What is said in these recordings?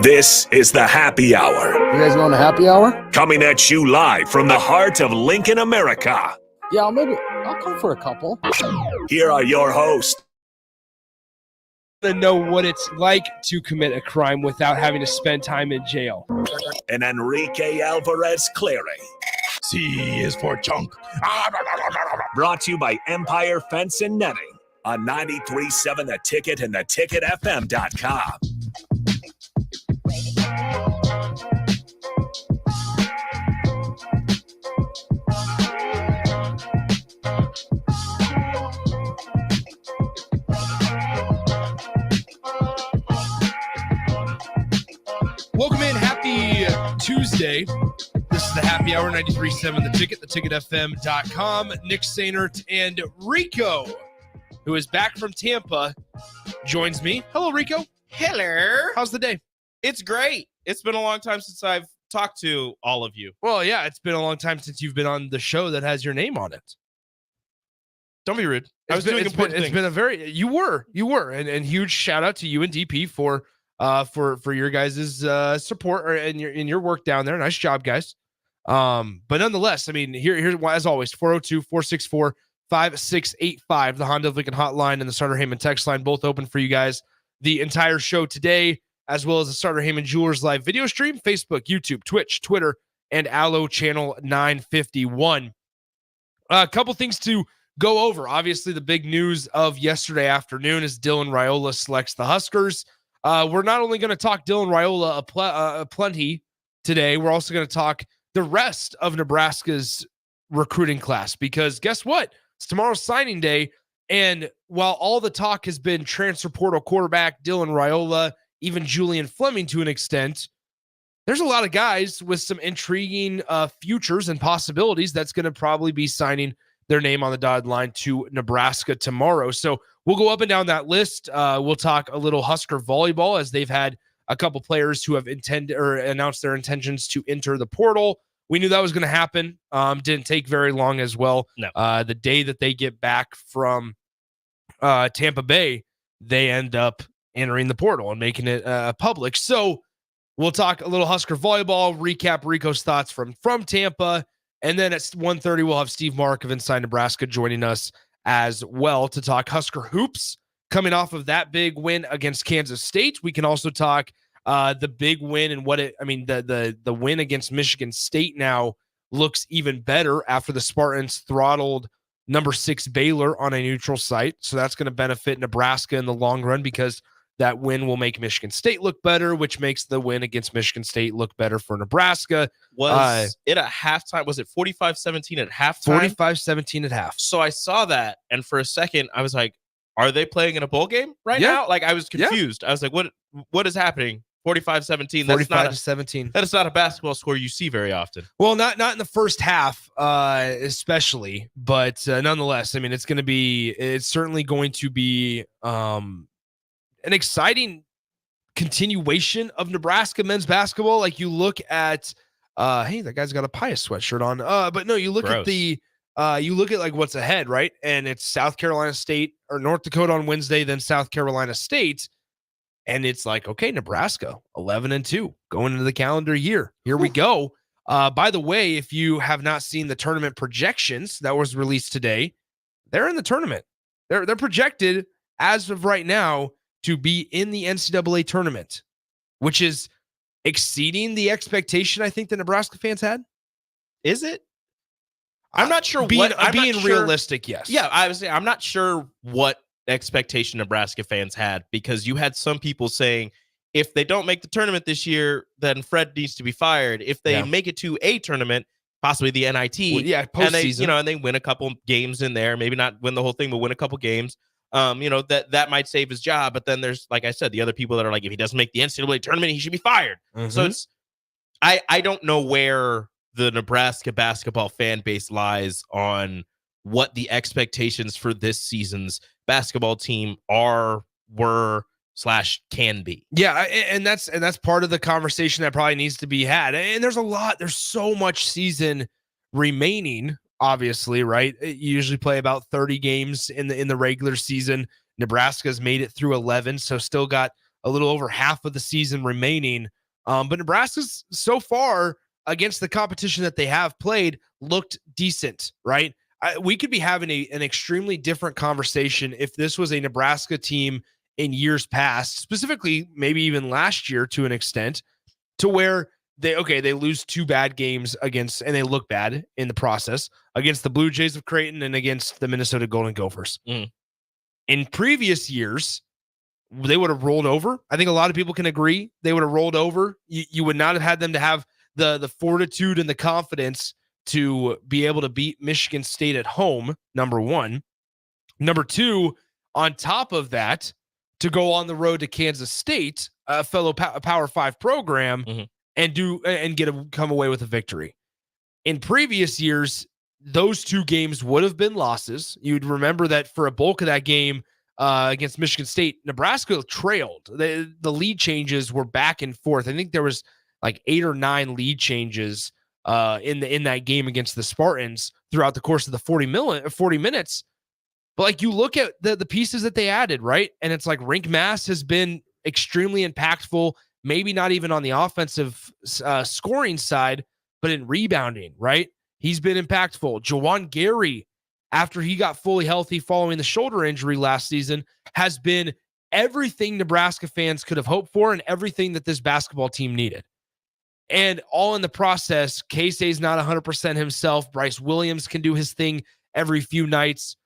This is the Happy Hour. You guys going to happy hour? Coming at you live from the heart of Lincoln, America. Yeah, I'll come for a couple. Here are your hosts. To know what it's like to commit a crime without having to spend time in jail. And Enrique Alvarez Clary. C is for chunk. Brought to you by Empire Fence and Netting on 93.7 The Ticket and theticketfm.com. Welcome in. Happy Tuesday. This is the Happy Hour, 93.7 The Ticket, theticketfm.com. Nick Sainert and Rico, who is back from Tampa, joins me. Hello, Rico. Hello. How's the day? It's great. It's been a long time since I've talked to all of you. Well, yeah, it's been a long time since you've been on the show that has your name on it. Don't be rude. It's been a very, you were, and huge shout out to you and DP for your guys' support in your work down there. Nice job, guys. But nonetheless, I mean, here's as always, 402-464-5685, the Honda of Lincoln hotline and the Starter Heyman text line, both open for you guys the entire show today, as well as the Starter Heyman Jewelers live video stream, Facebook, YouTube, Twitch, Twitter, and Allo channel 951. A couple things to go over. Obviously, the big news of yesterday afternoon is Dylan Raiola selects the Huskers. We're not only going to talk Dylan Raiola plenty today, we're also going to talk the rest of Nebraska's recruiting class, because guess what? It's tomorrow's signing day, and while all the talk has been transfer portal quarterback, Dylan Raiola, even Julian Fleming to an extent, there's a lot of guys with some intriguing futures and possibilities that's going to probably be signing their name on the dotted line to Nebraska tomorrow. So we'll go up and down that list. We'll talk a little Husker volleyball, as they've had a couple players who have announced their intentions to enter the portal. We knew that was going to happen. Didn't take very long as well. No. The day that they get back from Tampa Bay, they end up entering the portal and making it public. So we'll talk a little Husker volleyball, recap Rico's thoughts from Tampa. And then at 1:30, we'll have Steve Marik of Inside Nebraska joining us as well to talk Husker hoops coming off of that big win against Kansas State. We can also talk the big win and the win against Michigan State now looks even better after the Spartans throttled number 6 Baylor on a neutral site. So that's going to benefit Nebraska in the long run, because that win will make Michigan State look better, which makes the win against Michigan State look better for Nebraska. Was it at halftime? Was it 45-17 at halftime? 45-17 at half. So I saw that, and for a second, I was like, are they playing in a bowl game now? Like, I was confused. I was like, what is happening? 45-17. 45-17. That is not a basketball score you see very often. Well, not in the first half, especially, but nonetheless, I mean, it's certainly going to be an exciting continuation of Nebraska men's basketball. Like, you look at, hey, that guy's got a Pius sweatshirt on. But no, you look Gross. at you look at like what's ahead, right? And it's South Carolina State or North Dakota on Wednesday, then South Carolina State. And it's like, okay, Nebraska 11-2 going into the calendar year. Here we go. By the way, if you have not seen the tournament projections that was released today, they're in the tournament. They're projected as of right now to be in the NCAA tournament, which is exceeding the expectation I think the Nebraska fans had. Is it? I'm not sure. Being sure. realistic, yes. Yeah, I'm not sure what expectation Nebraska fans had, because you had some people saying, if they don't make the tournament this year, then Fred needs to be fired. If they make it to a tournament, possibly the NIT, postseason, and they win a couple games in there, maybe not win the whole thing, but win a couple games. That might save his job. But then there's, like I said, the other people that are like, if he doesn't make the NCAA tournament, he should be fired. Mm-hmm. So I don't know where the Nebraska basketball fan base lies on what the expectations for this season's basketball team were can be. Yeah, and that's part of the conversation that probably needs to be had. And there's so much season remaining, obviously, right? You usually play about 30 games in the regular season. Nebraska's made it through 11, so still got a little over half of the season remaining. But Nebraska's so far against the competition that they have played looked decent, right? We could be having an extremely different conversation if this was a Nebraska team in years past, specifically maybe even last year to an extent, to where they lose 2 bad games against, and they look bad in the process, against the Blue Jays of Creighton and against the Minnesota Golden Gophers. In previous years, they would have rolled over. I think a lot of people can agree they would have rolled over. You would not have had them to have the fortitude and the confidence to be able to beat Michigan State at home, number one. Number two, on top of that, to go on the road to Kansas State, a fellow Power 5 program, and come away with a victory. In previous years, those 2 games would have been losses. You'd remember that for a bulk of that game against Michigan State, Nebraska trailed. The lead changes were back and forth. I think there was like 8 or 9 lead changes in that game against the Spartans throughout the course of the 40 minutes. But like, you look at the pieces that they added, right? And it's like Rink Mass has been extremely impactful, maybe not even on the offensive scoring side, but in rebounding, right? He's been impactful. Jawan Gary, after he got fully healthy following the shoulder injury last season, has been everything Nebraska fans could have hoped for and everything that this basketball team needed. And all in the process, Casey's not 100% himself. Bryce Williams can do his thing every few nights.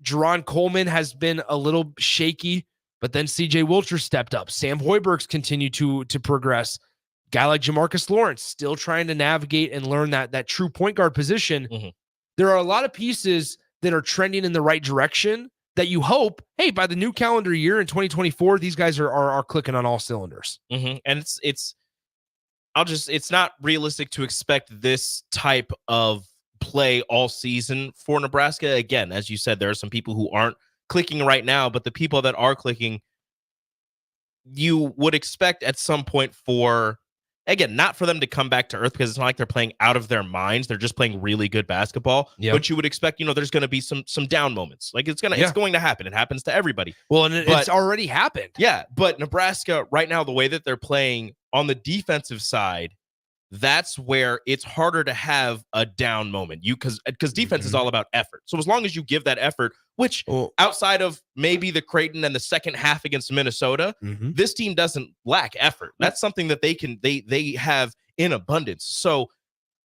Jerron Coleman has been a little shaky, but then CJ Wilcher stepped up. Sam Hoiberg's continued to progress. Guy like Jamarcus Lawrence still trying to navigate and learn that true point guard position. There are a lot of pieces that are trending in the right direction that you hope, hey, by the new calendar year in 2024, these guys are clicking on all cylinders. And it's not realistic to expect this type of play all season for Nebraska. Again, as you said, there are some people who aren't clicking right now, but the people that are clicking, you would expect at some point for, again, not for them to come back to earth, because it's not like they're playing out of their minds. They're just playing really good basketball. But you would expect, there's going to be some down moments. Like it's going to happen. It happens to everybody. Well, and it's already happened. Yeah. But Nebraska right now, the way that they're playing on the defensive side, that's where it's harder to have a down moment. Because defense is all about effort. So as long as you give that effort, which outside of maybe the Creighton and the second half against Minnesota, this team doesn't lack effort. That's something that they have in abundance. So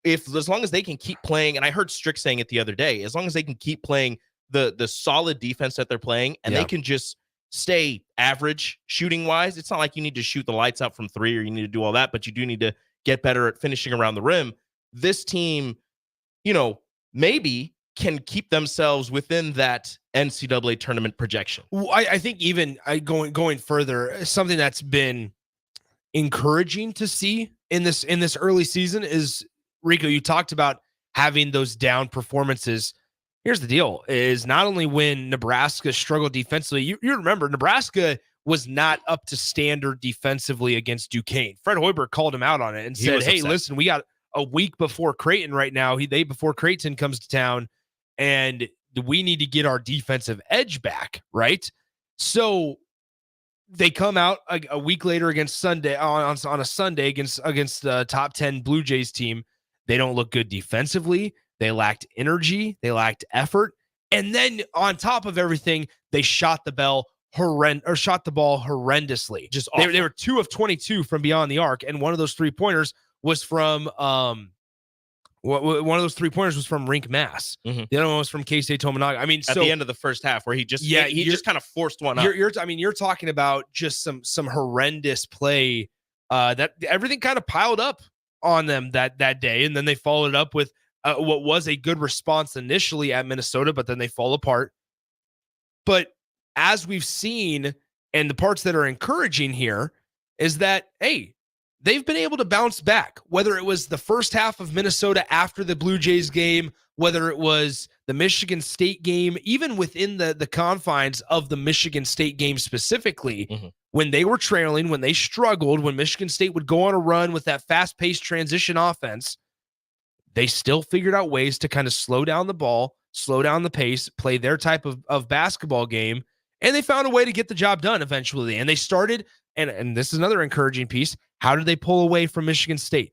as long as they can keep playing, and I heard Strick saying it the other day, as long as they can keep playing the solid defense that they're playing, and they can just stay average shooting wise, it's not like you need to shoot the lights out from 3 or you need to do all that, but you do need to get better at finishing around the rim. This team, maybe can keep themselves within that NCAA tournament projection. Well, I think even going further, something that's been encouraging to see in this early season is, Rico, you talked about having those down performances. Here's the deal: is not only when Nebraska struggled defensively, you remember Nebraska was not up to standard defensively against Duquesne. Fred Hoiberg called him out on it and said, "Hey, listen, we got a week before Creighton right now. Before Creighton comes to town, and we need to get our defensive edge back, right?" So they come out a week later against Sunday on a Sunday against the top 10 Blue Jays team. They don't look good defensively. They lacked energy. They lacked effort. And then on top of everything, they shot the ball horrendously. Just they were 2 of 22 from beyond the arc, and one of those 3-pointers was from Rink Mass. The other one was from K-State Tominaga. I mean, at the end of the first half, where he just kind of forced one up. You're talking about just some horrendous play that everything kind of piled up on them that day, and then they followed it up with what was a good response initially at Minnesota, but then they fall apart. But as we've seen, and the parts that are encouraging here is that, hey, they've been able to bounce back, whether it was the first half of Minnesota after the Blue Jays game, whether it was the Michigan State game, even within the confines of the Michigan State game specifically, when they were trailing, when they struggled, when Michigan State would go on a run with that fast-paced transition offense, they still figured out ways to kind of slow down the ball, slow down the pace, play their type of basketball game, and they found a way to get the job done eventually. And they started and this is another encouraging piece. How did they pull away from Michigan State?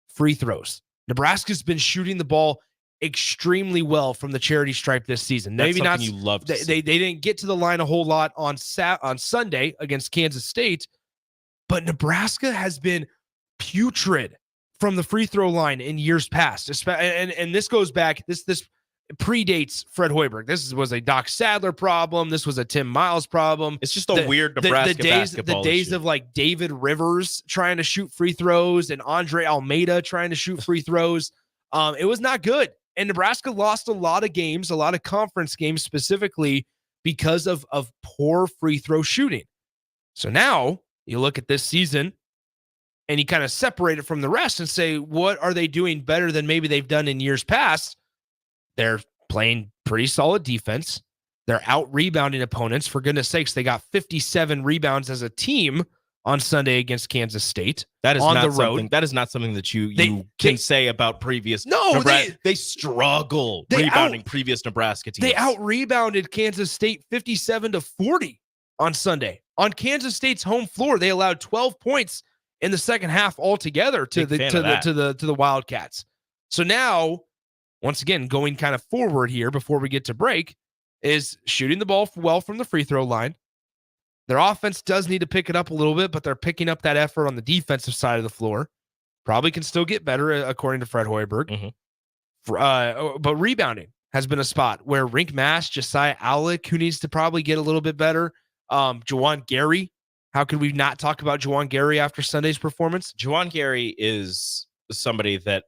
Free throws. Nebraska's been shooting the ball extremely well from the charity stripe this season. That's Maybe not. You love to they didn't get to the line a whole lot on Sunday against Kansas State, but Nebraska has been putrid from the free throw line in years past. And this goes back. This predates Fred Hoiberg. This was a Doc Sadler problem. This was a Tim Miles problem. It's just a weird Nebraska basketball The days issue. of like David Rivers trying to shoot free throws and Andre Almeida trying to shoot free throws. It was not good. And Nebraska lost a lot of games, a lot of conference games specifically because of poor free throw shooting. So now you look at this season and you kind of separate it from the rest and say, what are they doing better than maybe they've done in years past? They're playing pretty solid defense. They're out rebounding opponents. For goodness sakes, they got 57 rebounds as a team on Sunday against Kansas State. That is on not the road. something. That is not something that you can say about previous. No, Nebraska. They struggle rebounding previous Nebraska teams. They out rebounded Kansas State 57-40 on Sunday on Kansas State's home floor. They allowed 12 points in the second half altogether to the Wildcats. So now, once again, going kind of forward here before we get to break, is shooting the ball well from the free throw line. Their offense does need to pick it up a little bit, but they're picking up that effort on the defensive side of the floor. Probably can still get better, according to Fred Hoiberg. But rebounding has been a spot where Rink Mass, Josiah Aulick, who needs to probably get a little bit better. Juwan Gary. How could we not talk about Juwan Gary after Sunday's performance? Juwan Gary is somebody that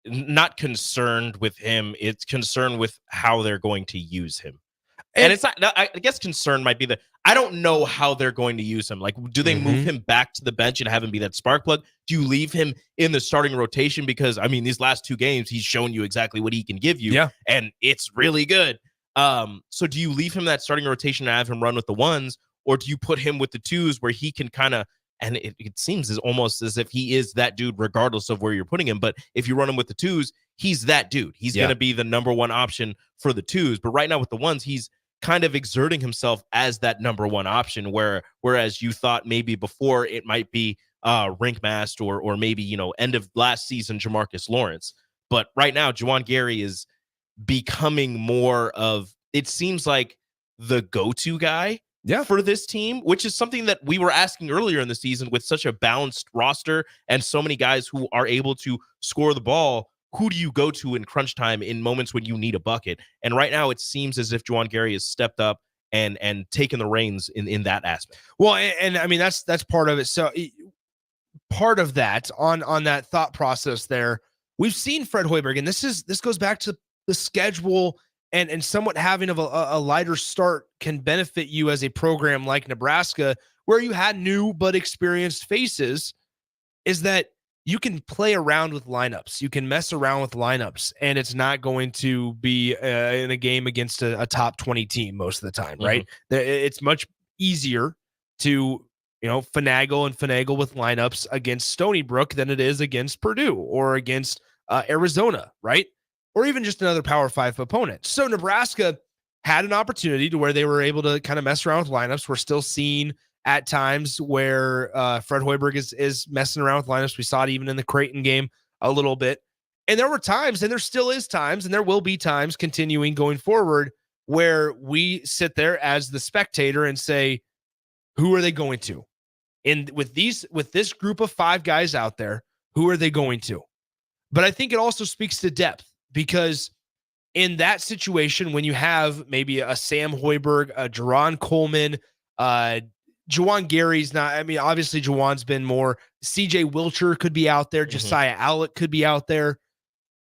not concerned with him. It's concerned with how they're going to use him. And it's not, I guess concern might be I don't know how they're going to use him. Like, do they move him back to the bench and have him be that spark plug? Do you leave him in the starting rotation? Because, I mean, these last 2 games, he's shown you exactly what he can give you. Yeah. And it's really good. So do you leave him that starting rotation and have him run with the ones? Or do you put him with the 2s where he can kind of, and it seems almost as if he is that dude regardless of where you're putting him. But if you run him with the 2s, he's that dude. He's going to be the number 1 option for the 2s. But right now with the 1s, he's kind of exerting himself as that number 1 option, whereas you thought maybe before it might be Rink Mast or maybe, end of last season, Jamarcus Lawrence. But right now, Juwan Gary is becoming more of, it seems like, the go-to guy for this team, which is something that we were asking earlier in the season with such a balanced roster and so many guys who are able to score the ball. Who do you go to in crunch time in moments when you need a bucket? And right now it seems as if Juwan Gary has stepped up and taken the reins in that aspect. Well, and I mean, that's part of it. So part of that on that thought process there, we've seen Fred Hoiberg, and this goes back to the schedule and somewhat having of a lighter start can benefit you as a program like Nebraska, where you had new but experienced faces, is that you can play around with lineups. You can mess around with lineups, and it's not going to be in a game against a top 20 team most of the time, right? It's much easier to, finagle with lineups against Stony Brook than it is against Purdue or against Arizona, right? Or even just another Power 5 opponent. So Nebraska had an opportunity to where they were able to kind of mess around with lineups. We're still seeing at times where Fred Hoiberg is messing around with lineups. We saw it even in the Creighton game a little bit. And there were times, and there still is times, and there will be times continuing going forward where we sit there as the spectator and say, who are they going to? And with this group of 5 guys out there, who are they going to? But I think it also speaks to depth, because in that situation, when you have maybe a Sam Hoiberg, a Jerron Coleman, Juwan Gary's not, I mean, obviously Juwan's been more, CJ Wilcher could be out there. Josiah Aulick could be out there.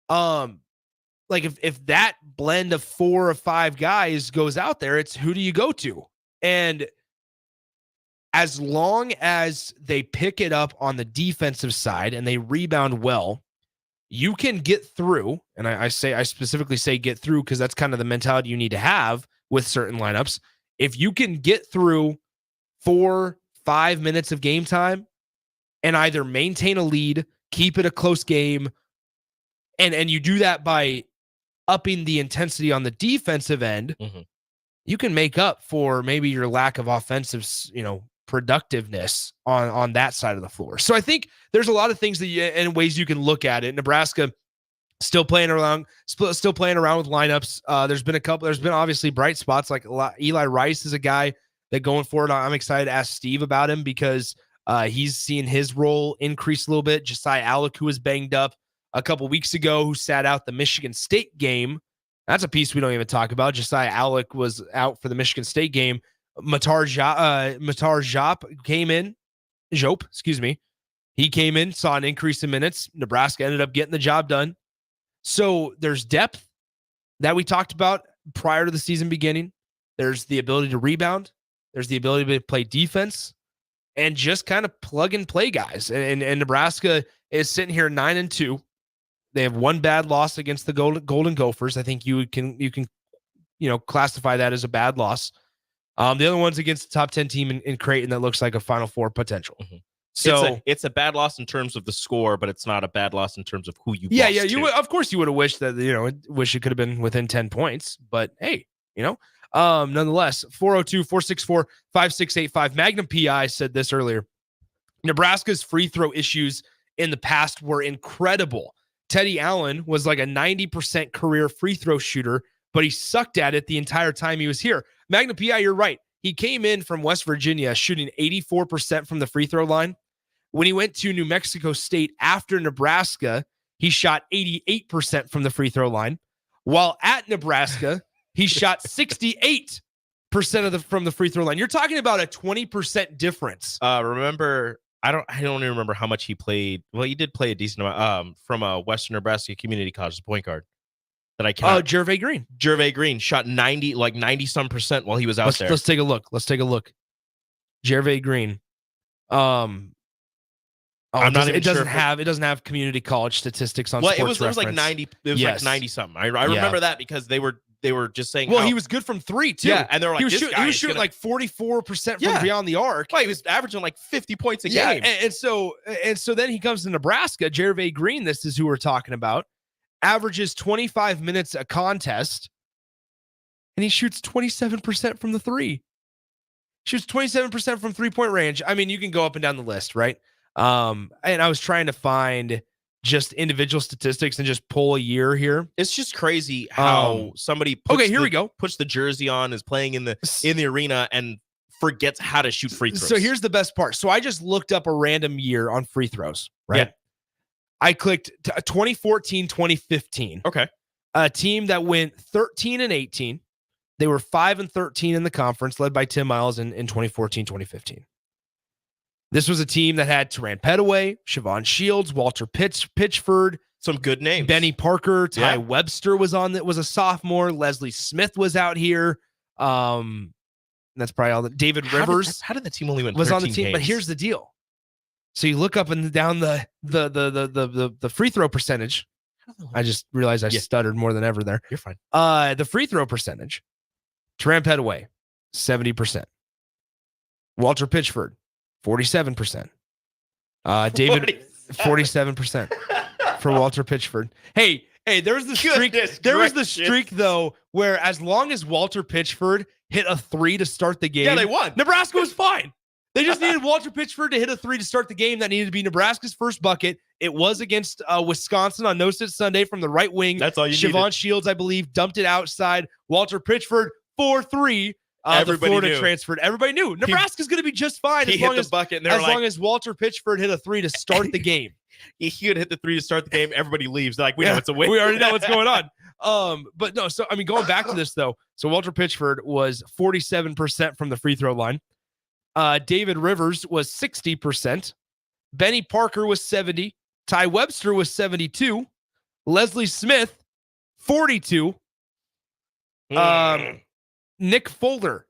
Like if that blend of 4 or 5 guys goes out there, it's who do you go to? And as long as they pick it up on the defensive side and they rebound well, you can get through. And I specifically say get through because that's kind of the mentality you need to have with certain lineups. If you can get through 4-5 minutes of game time and either maintain a lead, keep it a close game, and you do that by upping the intensity on the defensive end, you can make up for maybe your lack of offensive, productiveness on that side of the floor. So I think there's a lot of things and ways you can look at it. Nebraska still playing around with lineups. There's been obviously bright spots like Eli Rice is a guy that going forward, I'm excited to ask Steve about him because he's seen his role increase a little bit. Josiah Allick, who was banged up a couple weeks ago, who sat out the Michigan State game. That's a piece we don't even talk about. Josiah Allick was out for the Michigan State game. Matar Diop came in. Diop, excuse me. He came in, saw an increase in minutes. Nebraska ended up getting the job done. So there's depth that we talked about prior to the season beginning. There's the ability to rebound. There's the ability to play defense and just kind of plug and play guys. And Nebraska is sitting here 9-2. They have one bad loss against the Golden Gophers. I think you can classify that as a bad loss. The other one's against the top 10 team in Creighton that looks like a Final Four potential. Mm-hmm. So it's a bad loss in terms of the score, but it's not a bad loss in terms of who you. Yeah. Of course, you would have wished that wish it could have been within 10 points. But hey, nonetheless, 402-464-5685. Magnum PI said this earlier. Nebraska's free throw issues in the past were incredible. Teddy Allen was like a 90% career free throw shooter, but he sucked at it the entire time he was here. Magnum PI, you're right. He came in from West Virginia shooting 84% from the free throw line. When he went to New Mexico State after Nebraska, he shot 88% from the free throw line. While at Nebraska, he shot 68% from the free throw line. You're talking about a 20% difference. Remember, I don't even remember how much he played. Well, he did play a decent amount from a Western Nebraska Community College, the point guard. That I cannot. Jervay Green. Jervay Green shot 90% while he was out there. Let's take a look. Jervay Green. It doesn't have community college statistics on. Well, it was like 90. It was like 90 something. I remember that because they were just saying. Well, he was good from three too. Yeah, and they're like, he was shooting like 44% from beyond the arc. Well, he was averaging like 50 points a game. And so then he comes to Nebraska. Jervay Green, this is who we're talking about. Averages 25 minutes a contest, and he shoots 27% from the three. Shoots 27% from 3-point range. I mean, you can go up and down the list, right? And I was trying to find just individual statistics and just pull a year here. It's just crazy how somebody here we go. Puts the jersey on, is playing in the arena, and forgets how to shoot free throws. So here's the best part. So I just looked up a random year on free throws, right? Yeah. I clicked 2014, 2015. Okay. A team that went 13-18. They were 5-13 in the conference, led by Tim Miles in 2014, 2015. This was a team that had Teran Petaway, Siobhan Shields, Walter Pitchford, some good names. Benny Parker, Ty Webster was a sophomore. Leslie Smith was out here. That's probably all. David Rivers. How did the team only win? Was on the team, games? but here's the deal. So you look up and down the free throw percentage. I just realized I stuttered more than ever there. You're fine. The free throw percentage. Teran Petaway, 70%. Walter Pitchford, 47%. David, 47% for Walter Pitchford. Hey, there was the streak. There was the streak though, where as long as Walter Pitchford hit a 3 to start the game, they won. Nebraska was fine. They just needed Walter Pitchford to hit a 3 to start the game. That needed to be Nebraska's first bucket. It was against Wisconsin on No Sit Sunday from the right wing. That's all you needed. Siobhan Shields, I believe, dumped it outside. Walter Pitchford, 4-3. The Florida transferred. Everybody knew Nebraska's going to be just fine as long as Walter Pitchford hit a 3 to start the game. He could hit the 3 to start the game. Everybody leaves. They're like, we know it's a win. We already know what's going on. But no. So I mean, going back to this though. So Walter Pitchford was 47% from the free throw line. David Rivers was 60%. Benny Parker was 70. Ty Webster was 72. Leslie Smith, 42. Nick Fuller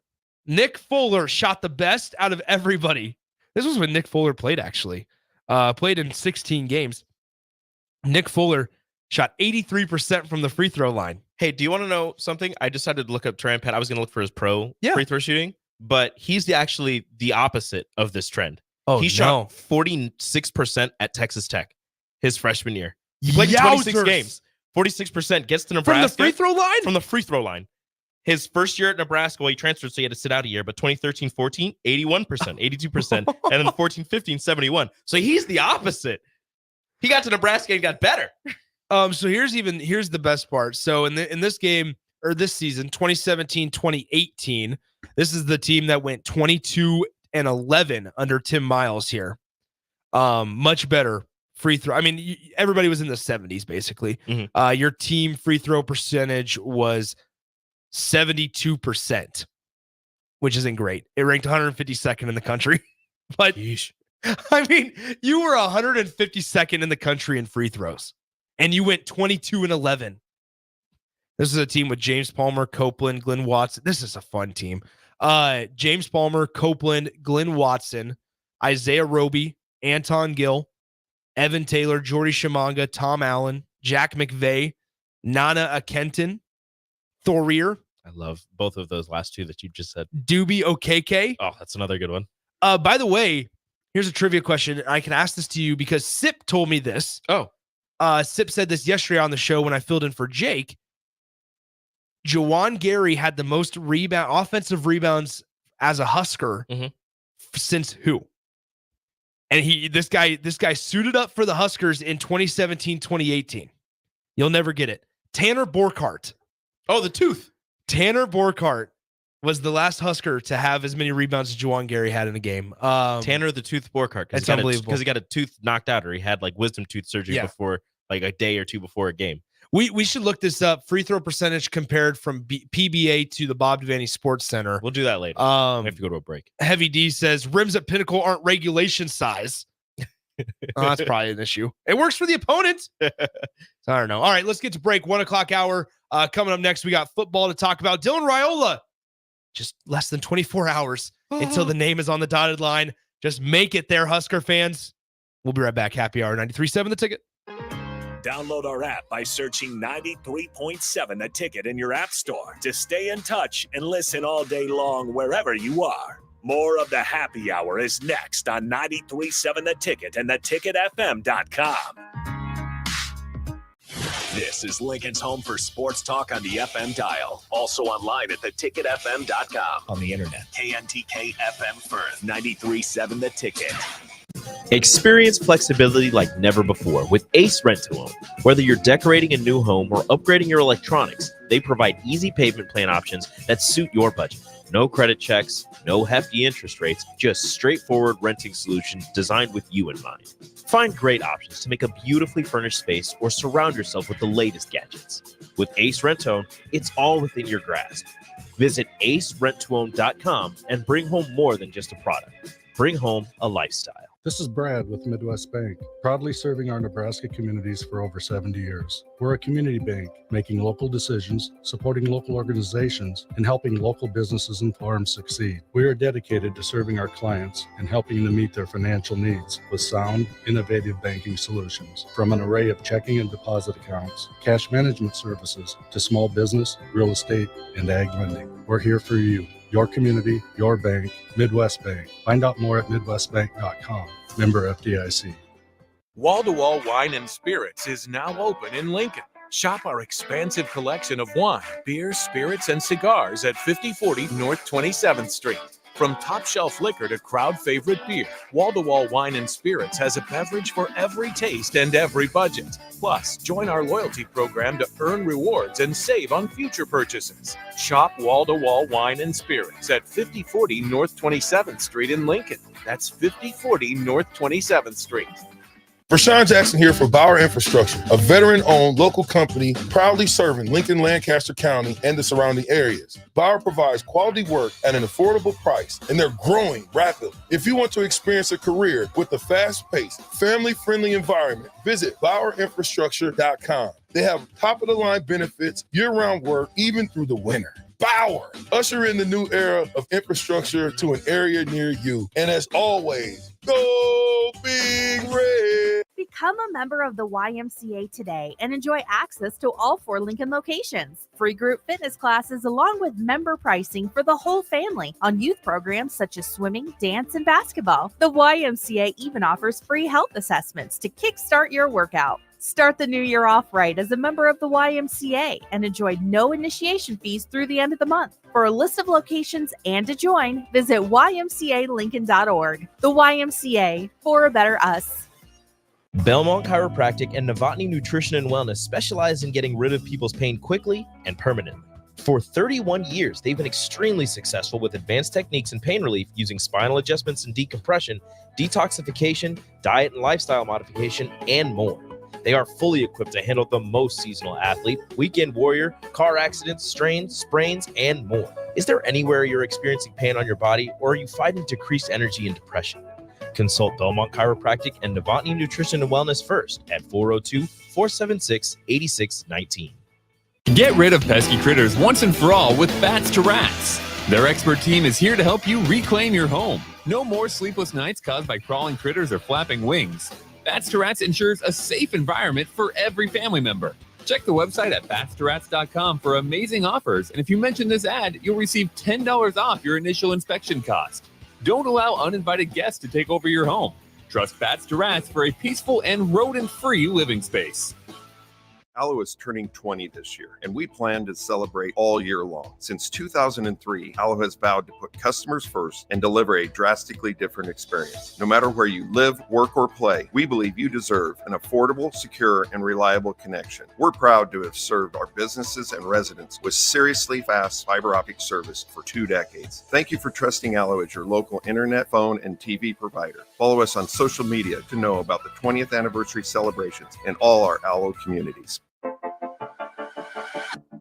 shot the best out of everybody. This was when Nick Fuller played, actually. Played in 16 games. Nick Fuller shot 83% from the free throw line. Hey, do you want to know something? I decided to look up Teran Petaway. I was going to look for his pro free throw shooting, but he's actually the opposite of this trend. He shot 46% at Texas Tech his freshman year. He played 26 games. 46% gets to Nebraska. From the free throw line? From the free throw line. His first year at Nebraska, well, he transferred, so he had to sit out a year, but 2013-14, 81%, 82%, and then 14-15, 71%. So he's the opposite. He got to Nebraska and got better. So here's the best part. So in this game, or this season, 2017-2018, this is the team that went 22-11 under Tim Miles here. Much better free throw. I mean, everybody was in the 70s basically. Mm-hmm. Your team free throw percentage was 72%, which isn't great. It ranked 152nd in the country. But Yeesh. I mean, you were 152nd in the country in free throws, and you went 22-11. This is a team with James Palmer, Copeland, Glenn Watson. This is a fun team. James Palmer, Copeland, Glenn Watson, Isaiah Roby, Anton Gill, Evan Taylor, Jordy Shimanga, Tom Allen, Jack McVeigh, Nana Akenton, Thorir. I love both of those last two that you just said. Doobie Okeke. Oh, that's another good one. By the way, here's a trivia question. I can ask this to you because Sip told me this. Oh. Sip said this yesterday on the show when I filled in for Jake. Juwan Gary had the most offensive rebounds as a Husker since who? And this guy suited up for the Huskers in 2017-2018. You'll never get it. Tanner Borkart. Oh, the tooth. Tanner Borkart was the last Husker to have as many rebounds as Juwan Gary had in a game. Tanner the Tooth Borkart. That's unbelievable. Because he got a tooth knocked out, or he had like wisdom tooth surgery before, like a day or two before a game. We should look this up. Free throw percentage compared from PBA to the Bob Devaney Sports Center. We'll do that later. We have to go to a break. Heavy D says rims at Pinnacle aren't regulation size. That's probably an issue. It works for the opponent. So I don't know. All right, let's get to break. 1 o'clock hour. Coming up next, we got football to talk about. Dylan Raiola. Just less than 24 hours until the name is on the dotted line. Just make it there, Husker fans. We'll be right back. Happy Hour 93.7 The Ticket. Download our app by searching 93.7 The Ticket in your app store to stay in touch and listen all day long wherever you are. More of the Happy Hour is next on 93.7 The Ticket and theticketfm.com. This is Lincoln's home for sports talk on the FM dial. Also online at theticketfm.com. On the internet. KNTK FM Firth, 93.7 The Ticket. Experience flexibility like never before with Ace Rent-to-Own. Whether you're decorating a new home or upgrading your electronics, they provide easy payment plan options that suit your budget. No credit checks, no hefty interest rates, just straightforward renting solutions designed with you in mind. Find great options to make a beautifully furnished space or surround yourself with the latest gadgets. With Ace Rent-to-Own, it's all within your grasp. Visit acerentoown.com and bring home more than just a product. Bring home a lifestyle. This is Brad with Midwest Bank, proudly serving our Nebraska communities for over 70 years. We're a community bank, making local decisions, supporting local organizations, and helping local businesses and farms succeed. We are dedicated to serving our clients and helping them meet their financial needs with sound, innovative banking solutions. From an array of checking and deposit accounts, cash management services, to small business, real estate, and ag lending. We're here for you. Your community, your bank, Midwest Bank. Find out more at midwestbank.com. Member FDIC. Wall to Wall Wine and Spirits is now open in Lincoln. Shop our expansive collection of wine, beer, spirits, and cigars at 5040 North 27th Street. From top shelf liquor to crowd favorite beer, Wall to Wall Wine and Spirits has a beverage for every taste and every budget. Plus, join our loyalty program to earn rewards and save on future purchases. Shop Wall to Wall Wine and Spirits at 5040 North 27th Street in Lincoln. That's 5040 North 27th Street. Rashawn Jackson here for Bauer Infrastructure, a veteran-owned local company proudly serving Lincoln, Lancaster County, and the surrounding areas. Bauer provides quality work at an affordable price, and they're growing rapidly. If you want to experience a career with a fast-paced, family-friendly environment, visit BauerInfrastructure.com. They have top-of-the-line benefits, year-round work, even through the winter. Bauer, usher in the new era of infrastructure to an area near you. And as always, go Big Red! Become a member of the YMCA today and enjoy access to all 4 Lincoln locations. Free group fitness classes along with member pricing for the whole family on youth programs such as swimming, dance, and basketball. The YMCA even offers free health assessments to kickstart your workout. Start the new year off right as a member of the YMCA and enjoy no initiation fees through the end of the month. For a list of locations and to join, visit ymcalincoln.org. The YMCA, for a better us. Belmont Chiropractic and Novotny Nutrition and Wellness specialize in getting rid of people's pain quickly and permanently. For 31 years, they've been extremely successful with advanced techniques in pain relief using spinal adjustments and decompression, detoxification, diet and lifestyle modification, and more. They are fully equipped to handle the most seasonal athlete, weekend warrior, car accidents, strains, sprains, and more. Is there anywhere you're experiencing pain on your body, or are you fighting decreased energy and depression? Consult Belmont Chiropractic and Novotny Nutrition and Wellness first at 402-476-8619. Get rid of pesky critters once and for all with Bats to Rats. Their expert team is here to help you reclaim your home. No more sleepless nights caused by crawling critters or flapping wings. Bats to Rats ensures a safe environment for every family member. Check the website at batstorats.com for amazing offers, and if you mention this ad, you'll receive $10 off your initial inspection cost. Don't allow uninvited guests to take over your home. Trust Bats to Rats for a peaceful and rodent-free living space. Allo is turning 20 this year, and we plan to celebrate all year long. Since 2003, Allo has vowed to put customers first and deliver a drastically different experience. No matter where you live, work, or play, we believe you deserve an affordable, secure, and reliable connection. We're proud to have served our businesses and residents with seriously fast fiber optic service for 2 decades. Thank you for trusting Allo as your local internet, phone, and TV provider. Follow us on social media to know about the 20th anniversary celebrations in all our Allo communities.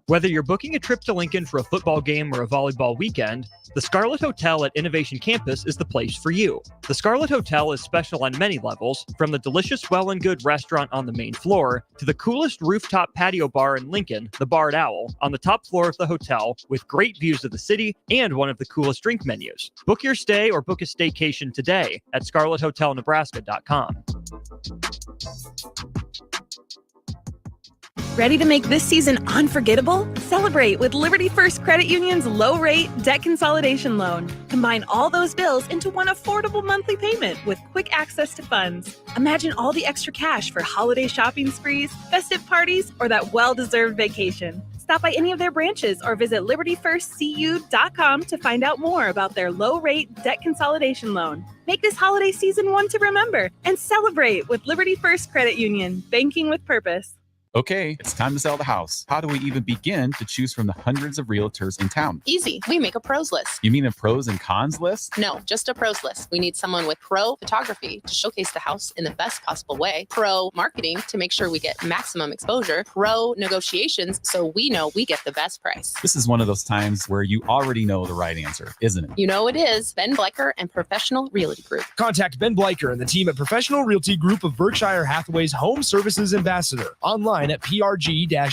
Whether you're booking a trip to Lincoln for a football game or a volleyball weekend, the Scarlet Hotel at Innovation Campus is the place for you. The Scarlet Hotel is special on many levels, from the delicious Well and Good restaurant on the main floor to the coolest rooftop patio bar in Lincoln, the Barred Owl, on the top floor of the hotel with great views of the city and one of the coolest drink menus. Book your stay or book a staycation today at scarlethotelnebraska.com. Ready to make this season unforgettable? Celebrate with Liberty First Credit Union's low-rate debt consolidation loan. Combine all those bills into one affordable monthly payment with quick access to funds. Imagine all the extra cash for holiday shopping sprees, festive parties, or that well-deserved vacation. Stop by any of their branches or visit libertyfirstcu.com to find out more about their low-rate debt consolidation loan. Make this holiday season one to remember and celebrate with Liberty First Credit Union, banking with purpose. Okay, it's time to sell the house. How do we even begin to choose from the hundreds of realtors in town? Easy. We make a pros list. You mean a pros and cons list? No, just a pros list. We need someone with pro photography to showcase the house in the best possible way, pro marketing to make sure we get maximum exposure, pro negotiations so we know we get the best price. This is one of those times where you already know the right answer, isn't it? You know it is. Ben Blecker and Professional Realty Group. Contact Ben Blecker and the team at Professional Realty Group of Berkshire Hathaway's Home Services Ambassador online at prg-ne.com.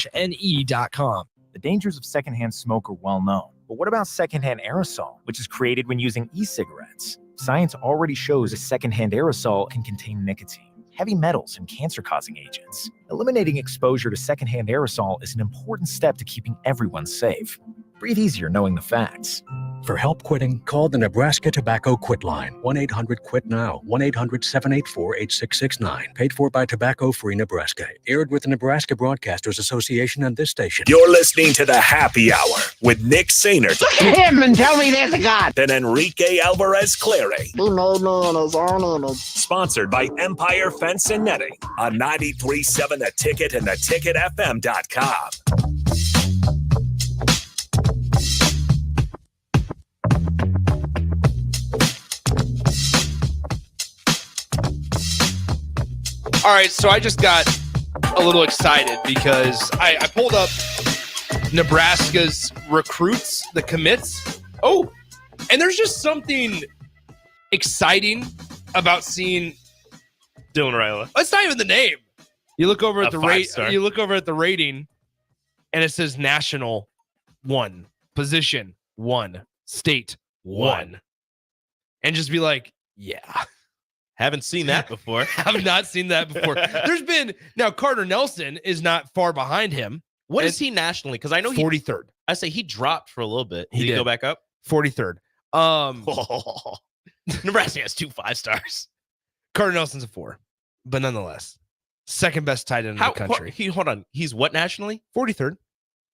The dangers of secondhand smoke are well known. But what about secondhand aerosol, which is created when using e-cigarettes? Science already shows a secondhand aerosol can contain nicotine, heavy metals, and cancer-causing agents. Eliminating exposure to secondhand aerosol is an important step to keeping everyone safe. Breathe easier knowing the facts. For help quitting, call the Nebraska Tobacco Quit Line, 1-800-QUIT-NOW, 1-800-784-8669. Paid for by Tobacco Free Nebraska. Aired with the Nebraska Broadcasters Association and this station. You're listening to the Happy Hour with Nick Sainert. Look at him and tell me there's a God. And Enrique Alvarez Clary. He made me in his own image. Sponsored by Empire Fence and Netting on 93.7 The Ticket and theticketfm.com. All right, so I just got a little excited because I pulled up Nebraska's recruits, the commits. Oh, and there's just something exciting about seeing Dylan Raiola. It's not even the name. You look over at the rate. You look over at the rating, and it says national 1, position 1, state 1, and just be like, yeah. Haven't seen that before. Have not seen that before. There's been now Carter Nelson is not far behind him. What is he nationally? Because I know 43rd. I say he dropped for a little bit. Did he go back up? 43rd. Nebraska has 2 5-stars. Carter Nelson's a 4, but nonetheless. Second best tight end in the country. Hold on. He's what nationally? 43rd.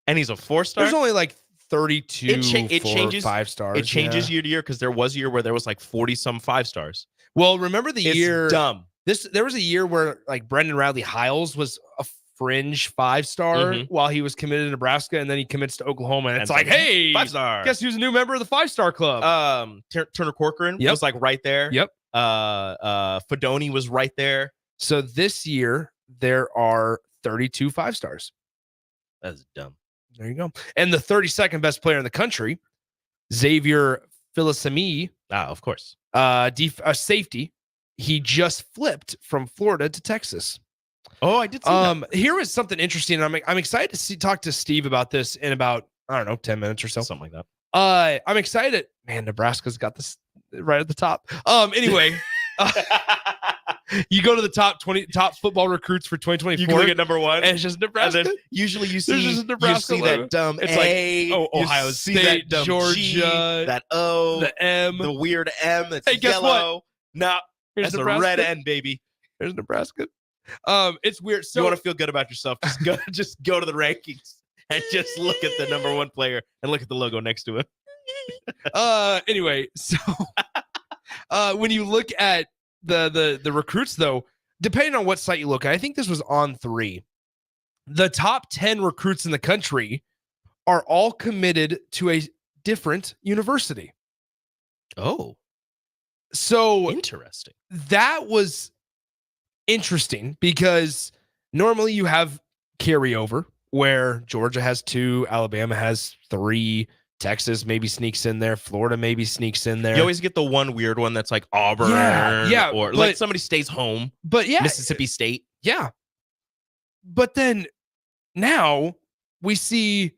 And he's a 4-star? There's only like 32 it changes 5 stars. It changes year to year because there was a year where there was like 40 some 5 stars. Well, remember the year dumb. There was a year where like Brendan Radley Hiles was a fringe 5-star while he was committed to Nebraska, and then he commits to Oklahoma, and it's like, hey, 5-star. Guess who's a new member of the 5-star club? Turner Corcoran was like right there. Yep. Fedoni was right there. So this year there are 32 5-stars. That's dumb. There you go. And the 32nd best player in the country, Xavier Filisemi. Of course. Safety. He just flipped from Florida to Texas. Oh, I did see that. Here was something interesting. And I'm excited to talk to Steve about this in about, I don't know, 10 minutes or so. Something like that. I'm excited. Man, Nebraska's got this right at the top. Anyway, you go to the top football recruits for 2024. You can look at number 1. And it's just Nebraska. And then usually you see Nebraska that dumb it's A. Like, Ohio State, that Georgia, G, that O, the M, the weird M that's hey, guess yellow. What? Nah, that's Nebraska. a red N, baby. There's Nebraska. It's weird. So you want to feel good about yourself? Just go to the rankings and just look at the number 1 player and look at the logo next to it. Anyway, so when you look at the recruits, though, depending on what site you look at, I think this was on 3. The top 10 recruits in the country are all committed to a different university. Oh, so interesting. That was interesting because normally you have carryover where Georgia has 2, Alabama has 3, Texas maybe sneaks in there, Florida maybe sneaks in there. You always get the one weird one that's like Auburn, or like somebody stays home. But yeah, Mississippi State. Yeah. But then now we see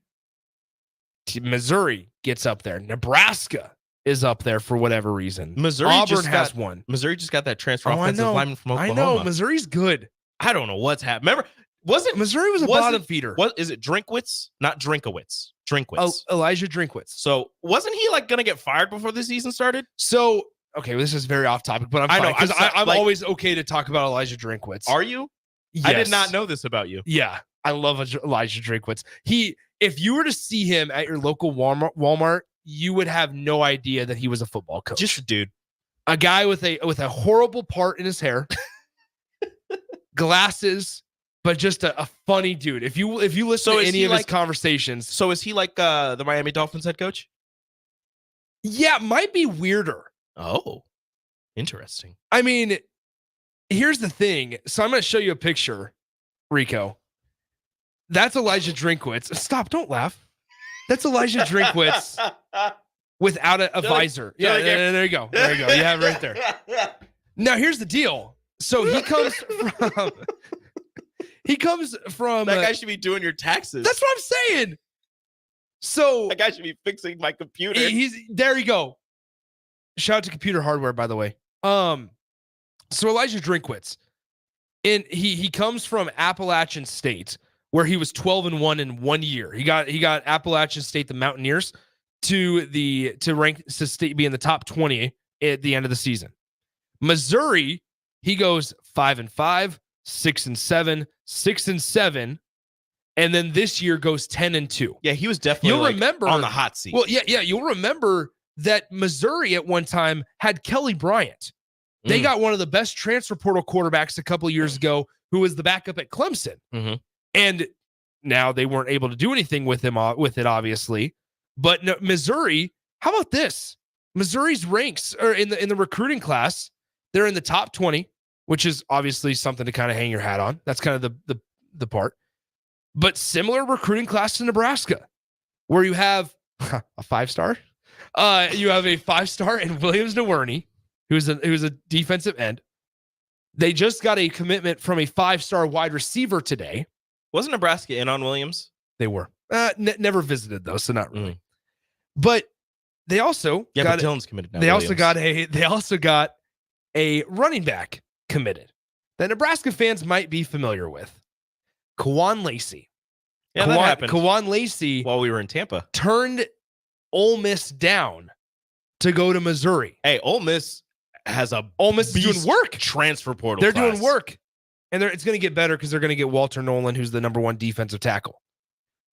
Missouri gets up there. Nebraska is up there for whatever reason. Auburn has one. Missouri just got that transfer offensive lineman from Oklahoma. I know. Missouri's good. I don't know what's happened. Remember, Missouri was a bottom feeder. What is it? Drinkwitz? Not Drinkowitz. Drinkwitz. Elijah Drinkwitz. So wasn't he like going to get fired before the season started? So, okay, well, this is very off topic, but I'm fine, because I'm always okay to talk about Elijah Drinkwitz. Are you? Yes. I did not know this about you. Yeah, I love Elijah Drinkwitz. If you were to see him at your local Walmart, you would have no idea that he was a football coach. Just a dude. A guy with a horrible part in his hair, glasses, but just a funny dude. If you listen to any of his conversations. So is he like the Miami Dolphins head coach? Yeah, might be weirder. Oh, interesting. I mean, here's the thing. So I'm going to show you a picture, Rico. That's Elijah Drinkwitz. Stop, don't laugh. That's Elijah Drinkwitz without a visor. Yeah, there you go. There you go. You have it right there. Now, here's the deal. So he comes from that guy should be doing your taxes. That's what I'm saying. So that guy should be fixing my computer. There you go. Shout out to Computer Hardware, by the way. So Elijah Drinkwitz, and he comes from Appalachian State, where he was 12-1 in 1 year. He got Appalachian State, the Mountaineers, to be in the top 20 at the end of the season. Missouri, he goes 5-5, 6-7, 6-7, and then this year goes 10-2. Yeah, he was definitely remember on the hot seat. Well, yeah, you'll remember that Missouri at one time had Kelly Bryant. They got one of the best transfer portal quarterbacks a couple of years ago, who was the backup at Clemson. Mm-hmm. And now they weren't able to do anything with it, obviously. But no, Missouri, how about this? Missouri's ranks are in the recruiting class. They're in the top 20, which is obviously something to kind of hang your hat on. That's kind of the part. But similar recruiting class to Nebraska, where you have a 5-star. You have a 5-star in Williams Nowerney, who's a defensive end. They just got a commitment from a 5-star wide receiver today. Wasn't Nebraska in on Williams? They were. Never visited though, so not really. But they also but Dylan's committed now. They also got a running back committed that Nebraska fans might be familiar with. Kawan Lacey. Yeah, that happened. Kawan Lacey, while we were in Tampa, turned Ole Miss down to go to Missouri. Hey, Ole Miss is doing work. Transfer portal. They're class. doing work. And it's going to get better because they're going to get Walter Nolan, who's the number 1 defensive tackle.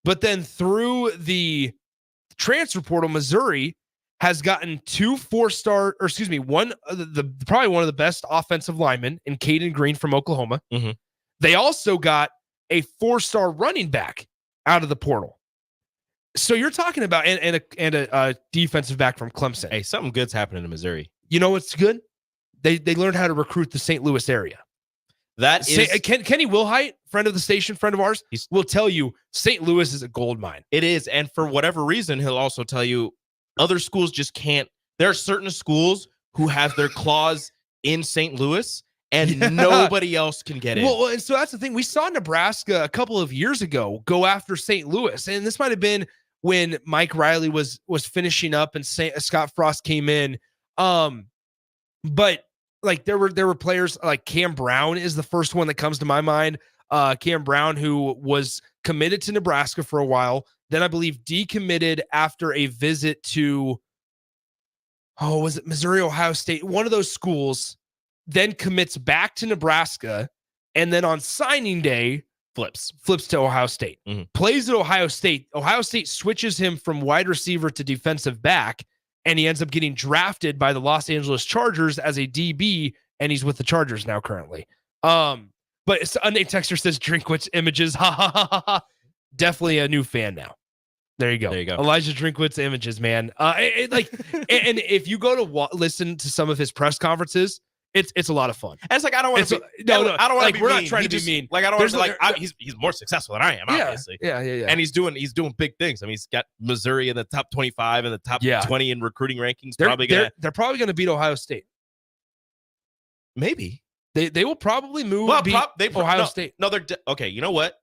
But then through the transfer portal, Missouri has gotten 2 4-star, or excuse me, probably one of the best offensive linemen in Caden Green from Oklahoma. Mm-hmm. They also got a 4-star running back out of the portal. So you're talking about and a defensive back from Clemson. Hey, something good's happening in Missouri. You know what's good? They learned how to recruit the St. Louis area. That is Kenny Wilhite, friend of the station, friend of ours, will tell you St. Louis is a gold mine. It is, and for whatever reason, he'll also tell you other schools just can't. There are certain schools who have their claws in St. Louis, and nobody else can get in. Well, and so that's the thing. We saw Nebraska a couple of years ago go after St. Louis, and this might have been when Mike Riley was finishing up and Scott Frost came in. But like there were players like Cam Brown is the first one that comes to my mind. Cam Brown, who was committed to Nebraska for a while, then I believe decommitted after a visit to, was it Missouri, Ohio State? One of those schools, then commits back to Nebraska, and then on signing day, flips to Ohio State. Mm-hmm. Plays at Ohio State. Ohio State switches him from wide receiver to defensive back, and he ends up getting drafted by the Los Angeles Chargers as a DB, and he's with the Chargers now currently. But it's unnamed texter says Drinkwitz images. Ha ha ha ha ha. Definitely a new fan now. There you go. Elijah Drinkwitz images, man. And if you go to listen to some of his press conferences, it's a lot of fun. And it's like I don't want to. No, I don't want to be we're mean. not trying to be mean. Like I don't want to he's more successful than I am, obviously. Yeah. And he's doing big things. I mean, he's got Missouri in the top 25 and the top 20 in recruiting rankings. They're probably going to beat Ohio State. Maybe they will probably move. Ohio State. No, they're okay. You know what?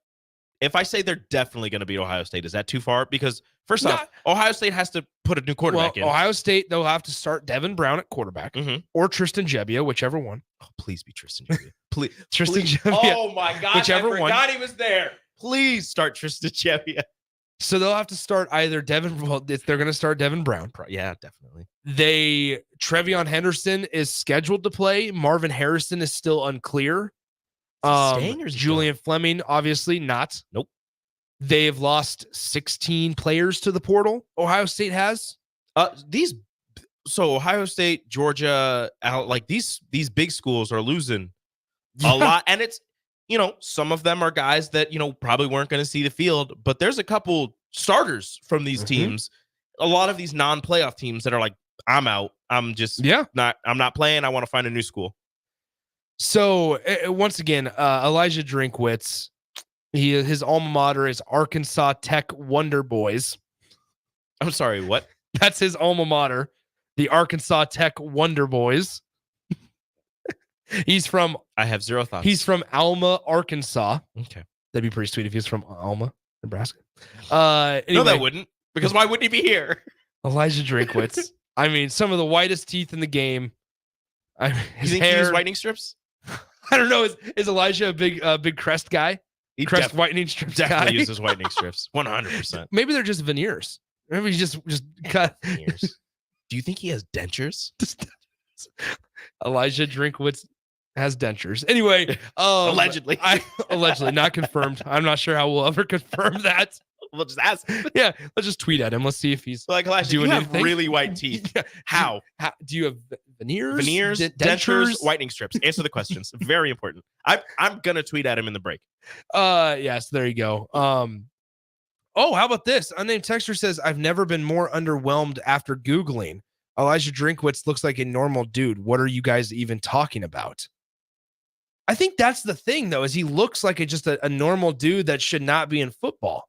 If I say they're definitely going to beat Ohio State, is that too far? Because first off, Ohio State has to put a new quarterback in. Ohio State, they'll have to start Devin Brown at quarterback or Tristan Gebbia, whichever one. Oh, please be Tristan Gebbia. Please. Tristan Gebbia. Oh, my God. Whichever I forgot he was there. Please start Tristan Gebbia. So they'll have to start either Devin. Well, if they're going to start Devin Brown. Yeah, definitely. Trevion Henderson is scheduled to play. Marvin Harrison is still unclear. Julian Fleming, obviously not. Nope. They've lost 16 players to the portal. Ohio State has. So Ohio State, Georgia, these big schools are losing a lot, and it's some of them are guys that probably weren't going to see the field, but there's a couple starters from these teams. A lot of these non-playoff teams that are like, I'm out. I'm just I'm not playing. I want to find a new school. So once again, Elijah Drinkwitz. His alma mater is Arkansas Tech Wonder Boys. I'm sorry, what? That's his alma mater, the Arkansas Tech Wonder Boys. I have zero thoughts. He's from Alma, Arkansas. Okay. That'd be pretty sweet if he was from Alma, Nebraska. Anyway, no, that wouldn't, because why wouldn't he be here? Elijah Drinkwitz. I mean, some of the whitest teeth in the game. You think he uses whitening strips? I don't know. Is Elijah a big crest guy? Crest whitening strips definitely guy? uses whitening strips. 100%. Maybe they're just veneers. Maybe he's just cut veneers. Do you think he has dentures? Elijah Drinkwitz has dentures. Anyway, allegedly. Allegedly, not confirmed. I'm not sure how we'll ever confirm that. We'll just ask. Yeah, let's just tweet at him. Let's see if he's like, Elijah, you have really white teeth. How? Do you have veneers? Veneers, dentures, whitening strips. Answer the questions. Very important. I'm gonna tweet at him in the break. Yes, there you go. Oh, how about this? Unnamed texter says, I've never been more underwhelmed after Googling. Elijah Drinkwitz looks like a normal dude. What are you guys even talking about? I think that's the thing, though, is he looks like just a normal dude that should not be in football.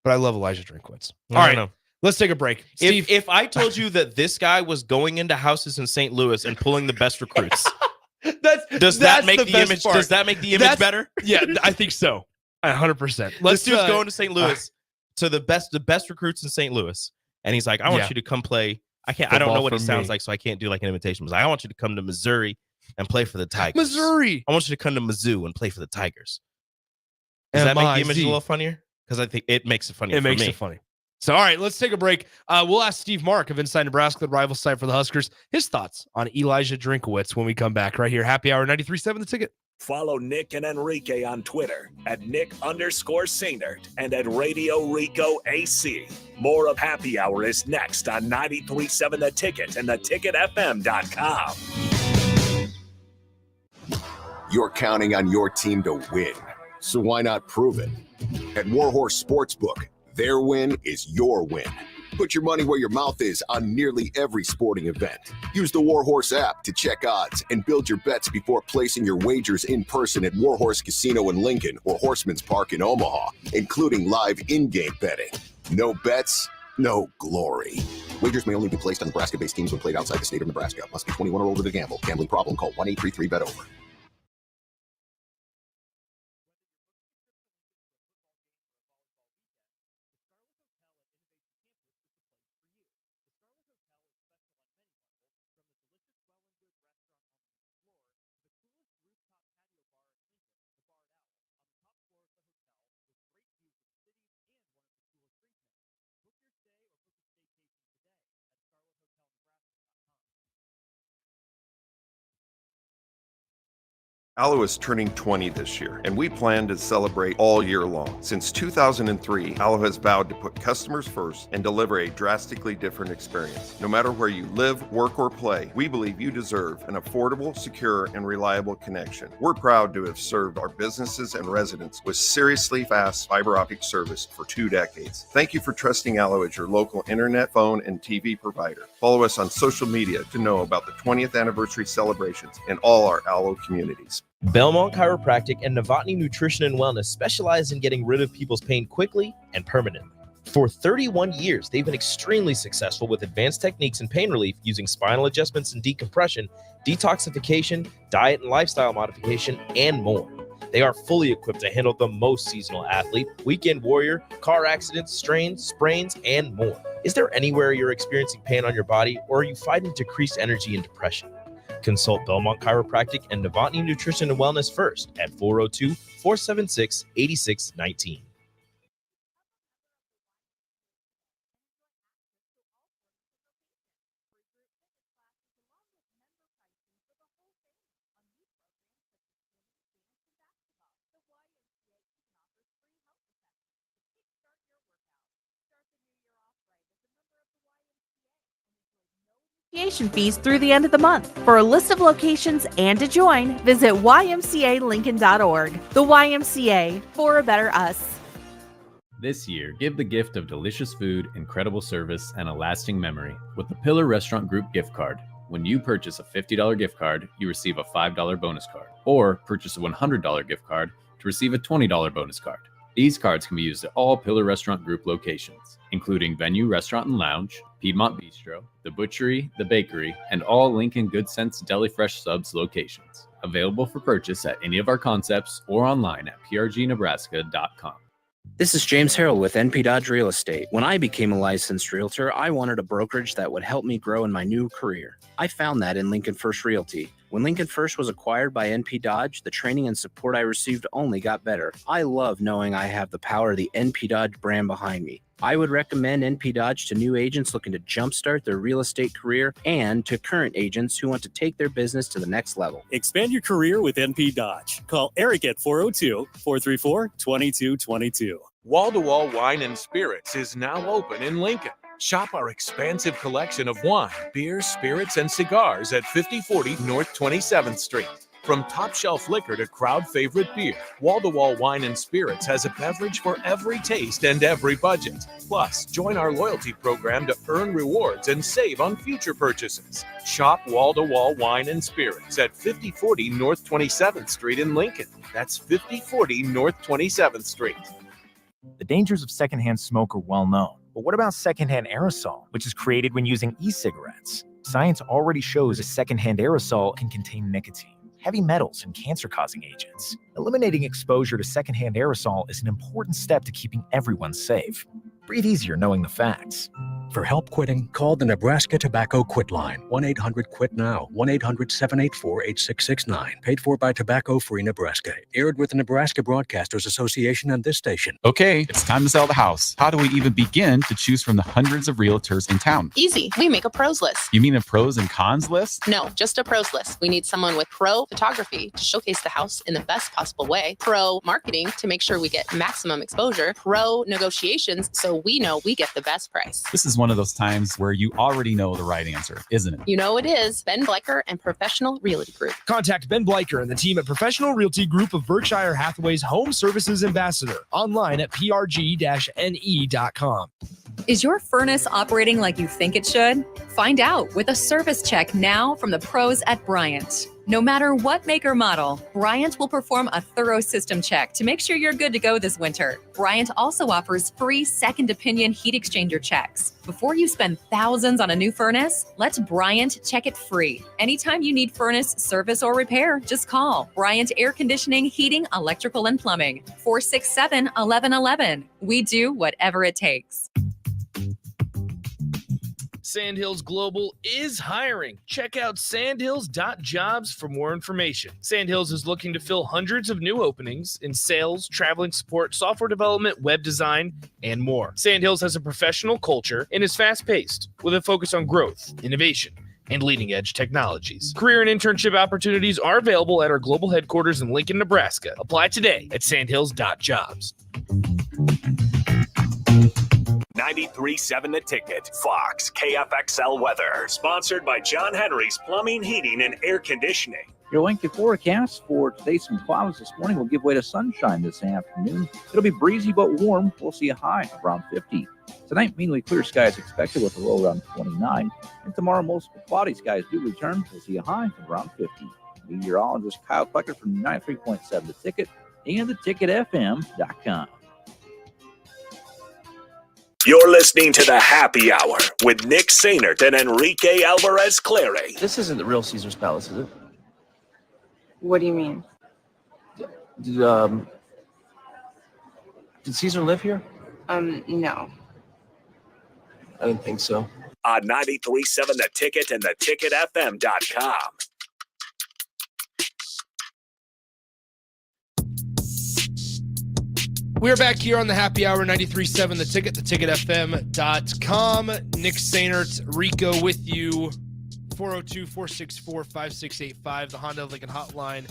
But I love Elijah Drinkwitz. All right, let's take a break. Steve, if I told you that this guy was going into houses in St. Louis and pulling the best recruits, does that make the image better? Yeah, I think so. 100%. This dude's going to St. Louis to the best recruits in St. Louis, and he's like, I want you to come play. I don't know what he sounds like, so I can't do like an imitation. He's like, I want you to come to Missouri and play for the Tigers. Missouri. I want you to come to Mizzou and play for the Tigers. Does that make the image a little funnier? Because I think it makes it funny. It makes it funny. So, all right, let's take a break. We'll ask Steve Mark of Inside Nebraska, the rival site for the Huskers, his thoughts on Elijah Drinkowitz when we come back right here. Happy Hour 93.7 The Ticket. Follow Nick and Enrique on Twitter at Nick_Sainert and at Radio Rico AC. More of Happy Hour is next on 93.7 The Ticket and theticketfm.com. You're counting on your team to win, so why not prove it? At Warhorse Sportsbook, their win is your win. Put your money where your mouth is on nearly every sporting event. Use the Warhorse app to check odds and build your bets before placing your wagers in person at Warhorse Casino in Lincoln or Horseman's Park in Omaha, including live in-game betting. No bets, no glory. Wagers may only be placed on Nebraska-based teams when played outside the state of Nebraska. Must be 21 or older to gamble. Gambling problem? Call 1-833-BET-OVER. Allo is turning 20 this year, and we plan to celebrate all year long. Since 2003, Allo has vowed to put customers first and deliver a drastically different experience. No matter where you live, work, or play, we believe you deserve an affordable, secure, and reliable connection. We're proud to have served our businesses and residents with seriously fast fiber optic service for 2 decades. Thank you for trusting Allo as your local internet, phone, and TV provider. Follow us on social media to know about the 20th anniversary celebrations in all our Allo communities. Belmont Chiropractic and Novotny Nutrition and Wellness specialize in getting rid of people's pain quickly and permanently. For 31 years, they've been extremely successful with advanced techniques in pain relief using spinal adjustments and decompression, detoxification, diet and lifestyle modification, and more. They are fully equipped to handle the most seasonal athlete, weekend warrior, car accidents, strains, sprains, and more. Is there anywhere you're experiencing pain on your body, or are you fighting decreased energy and depression? Consult Belmont Chiropractic and Novotny Nutrition and Wellness first at 402-476-8619. Fees through the end of the month. For a list of locations and to join, visit ymcalincoln.org. The YMCA, for a better us. This year, give the gift of delicious food, incredible service, and a lasting memory with the Pillar Restaurant Group gift card. When you purchase a $50 gift card, you receive a $5 bonus card, or purchase a $100 gift card to receive a $20 bonus card. These cards can be used at all Pillar Restaurant Group locations, including Venue Restaurant and Lounge, Piedmont Bistro, The Butchery, The Bakery, and all Lincoln Good Sense Deli Fresh Subs locations. Available for purchase at any of our concepts or online at prgnebraska.com. This is James Harrell with NP Dodge Real Estate. When I became a licensed realtor, I wanted a brokerage that would help me grow in my new career. I found that in Lincoln First Realty. When Lincoln First was acquired by NP Dodge, the training and support I received only got better. I love knowing I have the power of the NP Dodge brand behind me. I would recommend NP Dodge to new agents looking to jumpstart their real estate career and to current agents who want to take their business to the next level. Expand your career with NP Dodge. Call Eric at 402-434-2222. Wall-to-Wall Wine and Spirits is now open in Lincoln. Shop our expansive collection of wine, beer, spirits, and cigars at 5040 North 27th Street. From top-shelf liquor to crowd-favorite beer, Wall-to-Wall Wine and Spirits has a beverage for every taste and every budget. Plus, join our loyalty program to earn rewards and save on future purchases. Shop Wall-to-Wall Wine and Spirits at 5040 North 27th Street in Lincoln. That's 5040 North 27th Street. The dangers of secondhand smoke are well known. But what about secondhand aerosol, which is created when using e-cigarettes? Science already shows a secondhand aerosol can contain nicotine, heavy metals, and cancer-causing agents. Eliminating exposure to secondhand aerosol is an important step to keeping everyone safe. Breathe easier knowing the facts. For help quitting, call the Nebraska Tobacco Quit Line, 1-800-QUIT-NOW, 1-800-784-8669. Paid for by Tobacco Free Nebraska. Aired with the Nebraska Broadcasters Association and this station. Okay, it's time to sell the house. How do we even begin to choose from the hundreds of realtors in town? Easy. We make a pros list. You mean a pros and cons list? No, just a pros list. We need someone with pro photography to showcase the house in the best possible way, pro marketing to make sure we get maximum exposure, pro negotiations so we know we get the best price. This is one of those times where you already know the right answer, isn't it? You know it is. Ben Bleicher and Professional Realty Group. Contact Ben Bleicher and the team at Professional Realty Group of Berkshire Hathaway's Home Services Ambassador. Online at prg-ne.com. Is your furnace operating like you think it should? Find out with a service check now from the pros at Bryant. No matter what make or model, Bryant will perform a thorough system check to make sure you're good to go this winter. Bryant also offers free second opinion heat exchanger checks. Before you spend thousands on a new furnace, let Bryant check it free. Anytime you need furnace service or repair, just call Bryant Air Conditioning, Heating, Electrical, and Plumbing, 467-1111. We do whatever it takes. Sandhills Global is hiring. Check out sandhills.jobs for more information. Sandhills is looking to fill hundreds of new openings in sales, traveling support, software development, web design, and more. Sandhills has a professional culture and is fast-paced with a focus on growth, innovation, and leading-edge technologies. Career and internship opportunities are available at our global headquarters in Lincoln, Nebraska. Apply today at sandhills.jobs. 93.7 The Ticket, Fox, KFXL weather. Sponsored by John Henry's Plumbing, Heating, and Air Conditioning. Your lengthy forecast for today, some clouds this morning will give way to sunshine this afternoon. It'll be breezy but warm. We'll see a high of around 50. Tonight, mainly clear skies expected with a low around 29. And tomorrow, mostly cloudy skies do return. We'll see a high of around 50. Meteorologist Kyle Klecker from 93.7 The Ticket and theticketfm.com. You're listening to the Happy Hour with Nick Sainert and Enrique Alvarez Clary. This isn't the real Caesar's Palace, is it? What do you mean? Did Caesar live here? No. I didn't think so. On 93.7 The Ticket and theticketfm.com. We're back here on the Happy Hour, 93.7 The Ticket, theticketfm.com. Nick Sainert, Rico with you. 402-464-5685, the Honda Lincoln hotline,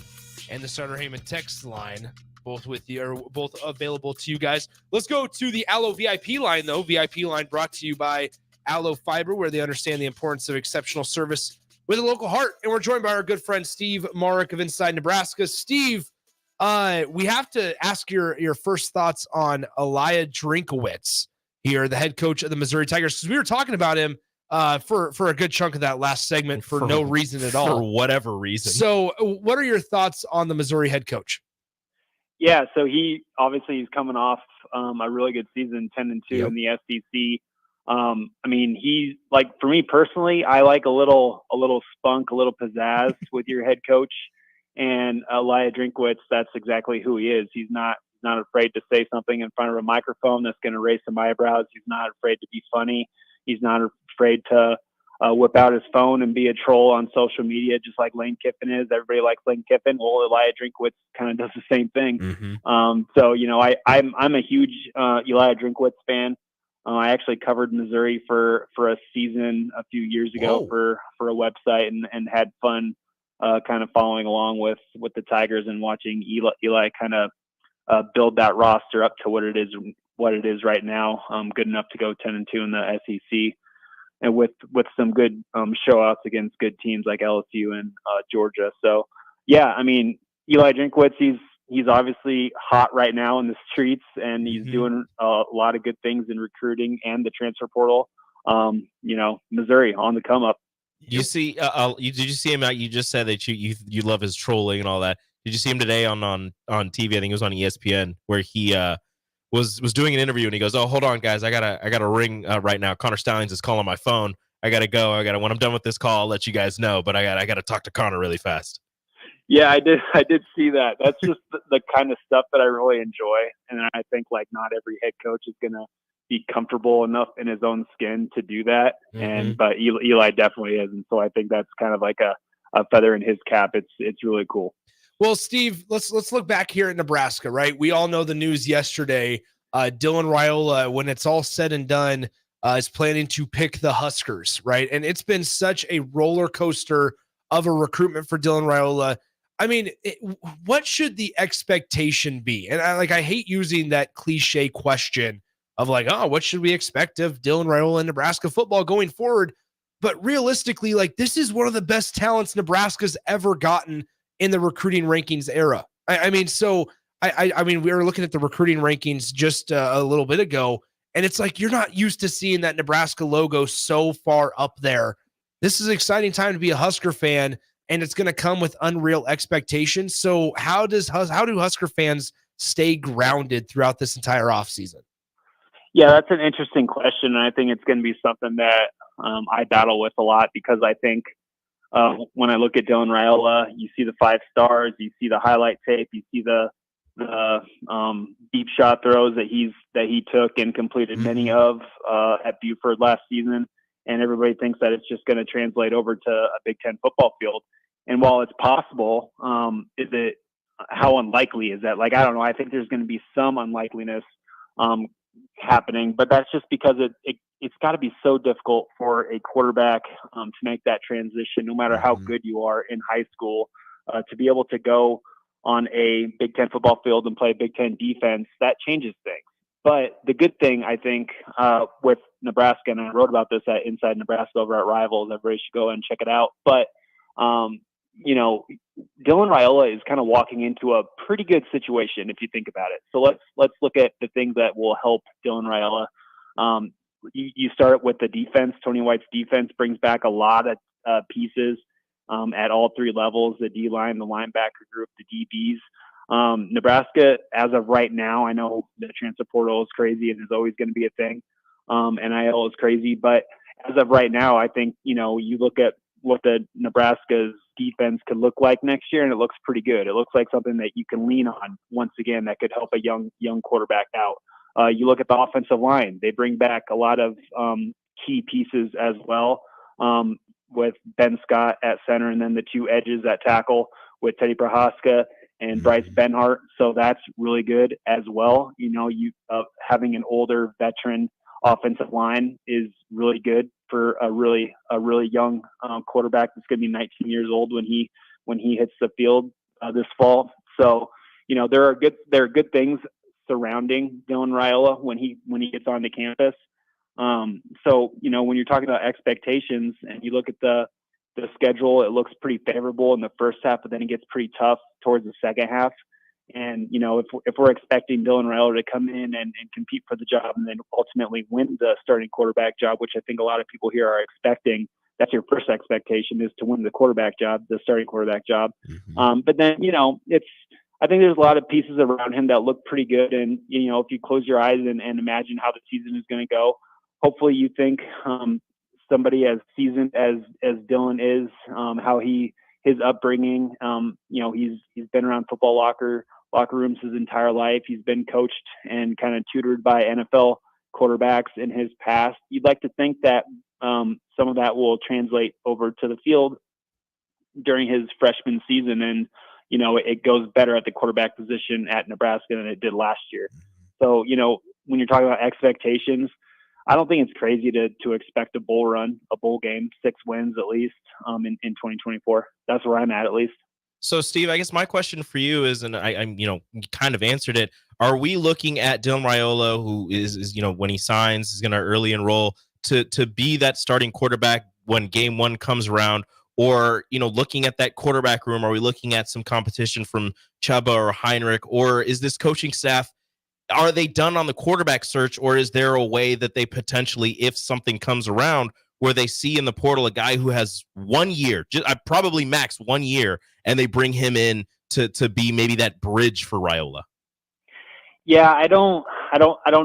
and the Starter Heyman text line, both with you, are both available to you guys. Let's go to the Allo VIP line, though. VIP line brought to you by Allo Fiber, where they understand the importance of exceptional service with a local heart. And we're joined by our good friend Steve Marik of Inside Nebraska. Steve, we have to ask your first thoughts on Elia Drinkowitz here, the head coach of the Missouri Tigers, because we were talking about him for a good chunk of that last segment for no reason at all. For whatever reason. So what are your thoughts on the Missouri head coach? Yeah, so he's coming off a really good season, 10-2 in the SEC. I mean, he's like, for me personally, I like a little spunk, a little pizzazz with your head coach. And Elia Drinkowitz, that's exactly who he is. He's not afraid to say something in front of a microphone that's going to raise some eyebrows. He's not afraid to be funny. He's not afraid to whip out his phone and be a troll on social media, just like Lane Kiffin is. Everybody likes Lane Kiffin. Well, Elia Drinkowitz kind of does the same thing. Mm-hmm. So, you know, I'm a huge Elia Drinkowitz fan. I actually covered Missouri for a season a few years ago for a website and had fun kind of following along with the Tigers and watching Eli kind of build that roster up to what it is right now. Good enough to go 10-2 in the SEC, and with some good show-outs against good teams like LSU and Georgia. So yeah, I mean, Elia Drinkowitz, he's obviously hot right now in the streets, and he's doing a lot of good things in recruiting and the transfer portal. You know, Missouri on the come up. You see, did you see him? You just said that you love his trolling and all that. Did you see him today on TV? I think it was on ESPN, where he was doing an interview, and he goes, "Oh, hold on, guys, I gotta ring right now. Connor Stallings is calling my phone. I gotta go. When I'm done with this call, I'll let you guys know. But I gotta talk to Connor really fast." Yeah, I did see that. That's just the kind of stuff that I really enjoy, and I think like not every head coach is gonna be comfortable enough in his own skin to do that. But Eli definitely is. And so I think that's kind of like a feather in his cap. It's really cool. Well, Steve, let's look back here at Nebraska, right? We all know the news yesterday. Dylan Raiola, when it's all said and done, is planning to pick the Huskers, right? And it's been such a roller coaster of a recruitment for Dylan Raiola. I mean, what should the expectation be? And I hate using that cliche question of like, oh, what should we expect of Dylan Raiola in Nebraska football going forward? But realistically, like, this is one of the best talents Nebraska's ever gotten in the recruiting rankings era. I mean, we were looking at the recruiting rankings just a little bit ago, and it's like, you're not used to seeing that Nebraska logo so far up there. This is an exciting time to be a Husker fan, and it's going to come with unreal expectations. So how do Husker fans stay grounded throughout this entire offseason? Yeah, that's an interesting question. And I think it's going to be something that I battle with a lot, because I think when I look at Dylan Raiola, you see the 5 stars, you see the highlight tape, you see the deep shot throws that he took and completed many of at Buford last season. And everybody thinks that it's just going to translate over to a Big Ten football field. And while it's possible, how unlikely is that? Like, I don't know. I think there's going to be some unlikeliness happening, but that's just because it's got to be so difficult for a quarterback to make that transition, no matter how good you are in high school, to be able to go on a Big Ten football field and play Big Ten defense. That changes things. But the good thing, I think, with Nebraska, and I wrote about this at Inside Nebraska over at Rivals, everybody should go and check it out. But, Dylan Raiola is kind of walking into a pretty good situation if you think about it. So let's look at the things that will help Dylan Raiola. You start with the defense. Tony White's defense brings back a lot of pieces at all 3 levels: the D-line, the linebacker group, the DBs. Nebraska, as of right now, I know the transfer portal is crazy and is always going to be a thing. NIL is crazy, but as of right now, I think, you look at what the Nebraska's defense could look like next year, and it looks pretty good. It looks like something that you can lean on once again that could help a young quarterback out. You look at the offensive line; they bring back a lot of key pieces as well, with Ben Scott at center, and then the 2 edges at tackle with Teddy Prohaska and Bryce Benhart. So that's really good as well. Having an older veteran offensive line is really good for a really young quarterback that's going to be 19 years old when he hits the field this fall. So there are good things surrounding Dylan Raiola when he gets onto campus. So when you're talking about expectations and you look at the schedule, it looks pretty favorable in the first half, but then it gets pretty tough towards the second half. And, if we're expecting Dylan Raiola to come in and compete for the job and then ultimately win the starting quarterback job, which I think a lot of people here are expecting, that's your first expectation, is to win the quarterback job, the starting quarterback job. But then, I think there's a lot of pieces around him that look pretty good. And, if you close your eyes and imagine how the season is going to go, hopefully you think somebody as seasoned as Dylan is, how his upbringing, he's been around football locker rooms his entire life. He's been coached and kind of tutored by NFL quarterbacks in his past. You'd like to think that some of that will translate over to the field during his freshman season, and it goes better at the quarterback position at Nebraska than it did last year. So when you're talking about expectations, I don't think it's crazy to expect a bowl run, a bowl game, 6 wins at least in 2024. That's where I'm at least. So, Steve, I guess my question for you is, and I'm you kind of answered it. Are we looking at Dylan Raiola, who is when he signs, is going to early enroll to be that starting quarterback when game 1 comes around? Or, looking at that quarterback room, are we looking at some competition from Chuba or Heinrich? Or is this coaching staff, are they done on the quarterback search? Or is there a way that they potentially, if something comes around, where they see in the portal a guy who has 1 year, probably max 1 year, and they bring him in to be maybe that bridge for Raiola? Yeah, I don't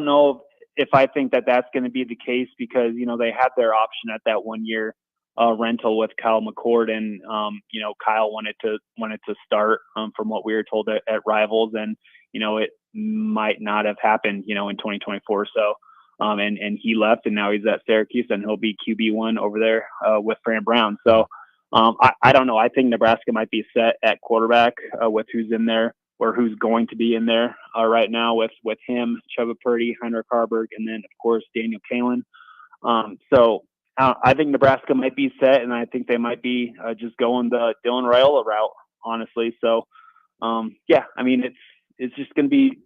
know if I think that that's going to be the case, because they had their option at that 1 year rental with Kyle McCord, and Kyle wanted to start from what we were told at Rivals, and it might not have happened in 2024. So And he left, and now he's at Syracuse, and he'll be QB1 over there with Fran Brown. So I don't know. I think Nebraska might be set at quarterback with who's in there or who's going to be in there right now with him, Chuba Purdy, Heinrich Harburg, and then, of course, Daniel Kalen. So I think Nebraska might be set, and I think they might be just going the Dylan Raiola route, honestly. So, yeah, I mean, it's just going to be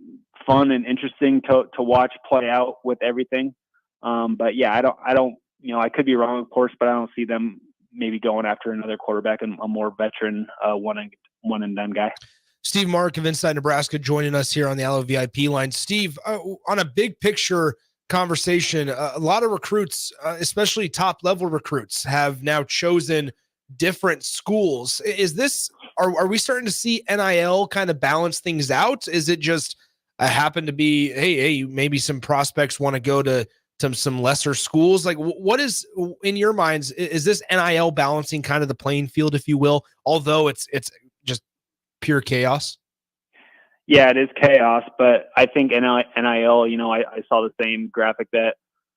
fun and interesting to watch play out with everything. But yeah, I don't, I could be wrong, of course, but I don't see them maybe going after another quarterback and a more veteran one and done guy. Steve Marik of Inside Nebraska joining us here on the Allo VIP line. Steve, on a big picture conversation, a lot of recruits, especially top level recruits, have now chosen different schools. Is this, are we starting to see NIL kind of balance things out? Is it just happen to be, hey, maybe some prospects want to go to some lesser schools? Like, what is, in your minds, is this NIL balancing kind of the playing field, if you will, although it's just pure chaos? Yeah, it is chaos, but I think NIL, I saw the same graphic that,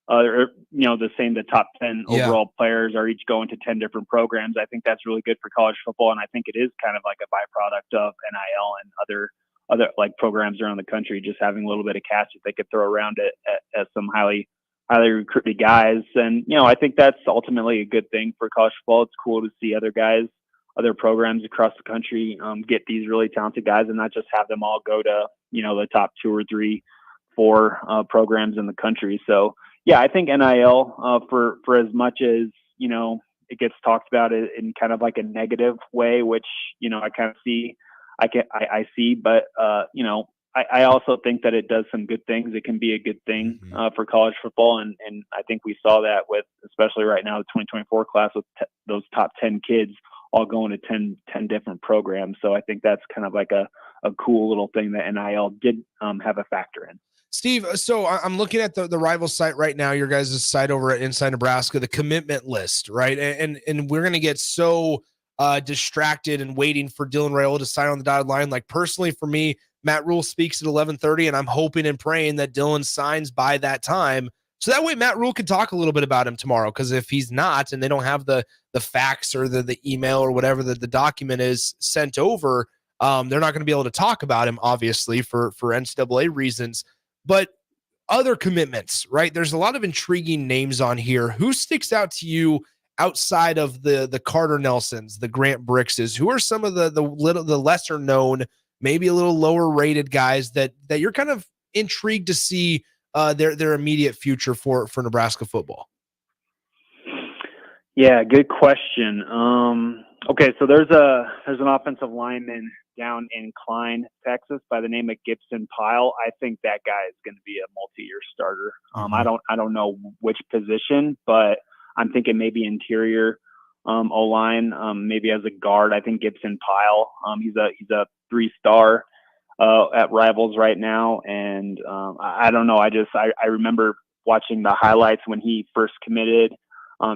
the top 10 overall players are each going to 10 different programs. I think that's really good for college football, and I think it is kind of like a byproduct of NIL and other like programs around the country just having a little bit of cash that they could throw around it at some highly recruited guys. And, I think that's ultimately a good thing for college football. It's cool to see other programs across the country get these really talented guys and not just have them all go to, the top 2 or 3, 4 programs in the country. So, yeah, I think NIL for as much as, it gets talked about in kind of like a negative way, which, I kind of see, I see, but, I also think that it does some good things. It can be a good thing for college football. And I think we saw that with, especially right now, the 2024 class with those top 10 kids all going to 10 different programs. So I think that's kind of like a cool little thing that NIL did have a factor in. Steve, so I'm looking at the rival site right now, your guys' site over at Inside Nebraska, the commitment list, right? And we're going to get so distracted and waiting for Dylan Raiola to sign on the dotted line. Like, personally, for me, Matt Rule speaks at 11:30, and I'm hoping and praying that Dylan signs by that time. So that way Matt Rule can talk a little bit about him tomorrow, because if he's not and they don't have the fax or the email or whatever the document is sent over, they're not going to be able to talk about him, obviously, for NCAA reasons. But other commitments, right? There's a lot of intriguing names on here. Who sticks out to you outside of the Carter Nelsons, the Grant Brickses? Who are some of the lesser known, maybe a little lower rated guys that you're kind of intrigued to see their immediate future for Nebraska football? Yeah, good question. Okay, so there's an offensive lineman down in Klein, Texas, by the name of Gibson Pyle. I think that guy is going to be a multi-year starter. I don't know which position, but I'm thinking maybe interior O-line, maybe as a guard. I think Gibson Pyle. He's a 3-star at Rivals right now, and I don't know. I remember watching the highlights when he first committed.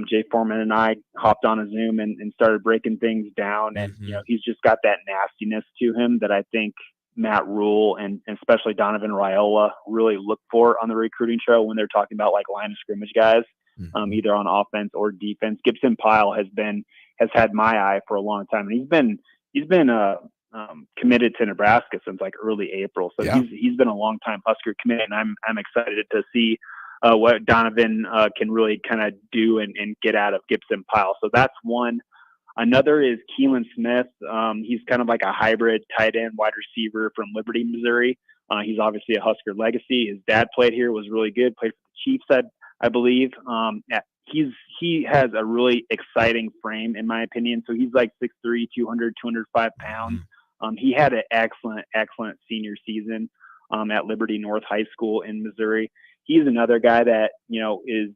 Jay Foreman and I hopped on a Zoom and started breaking things down, and he's just got that nastiness to him that I think Matt Rule and especially Donovan Raiola really look for on the recruiting trail when they're talking about like line of scrimmage guys, either on offense or defense. Gibson Pyle has had my eye for a long time, and he's been committed to Nebraska since like early April. So he's been a long time Husker commit, and I'm excited to see what Donovan can really kind of do and get out of Gibson Pyle. So that's one. Another is Keelan Smith. He's kind of like a hybrid tight end wide receiver from Liberty, Missouri. He's obviously a Husker legacy. His dad played here, was really good, played for the Chiefs, I believe. He has a really exciting frame, in my opinion. So he's like 6'3", 205 pounds. He had an excellent senior season at Liberty North High School in Missouri. He's another guy that, is,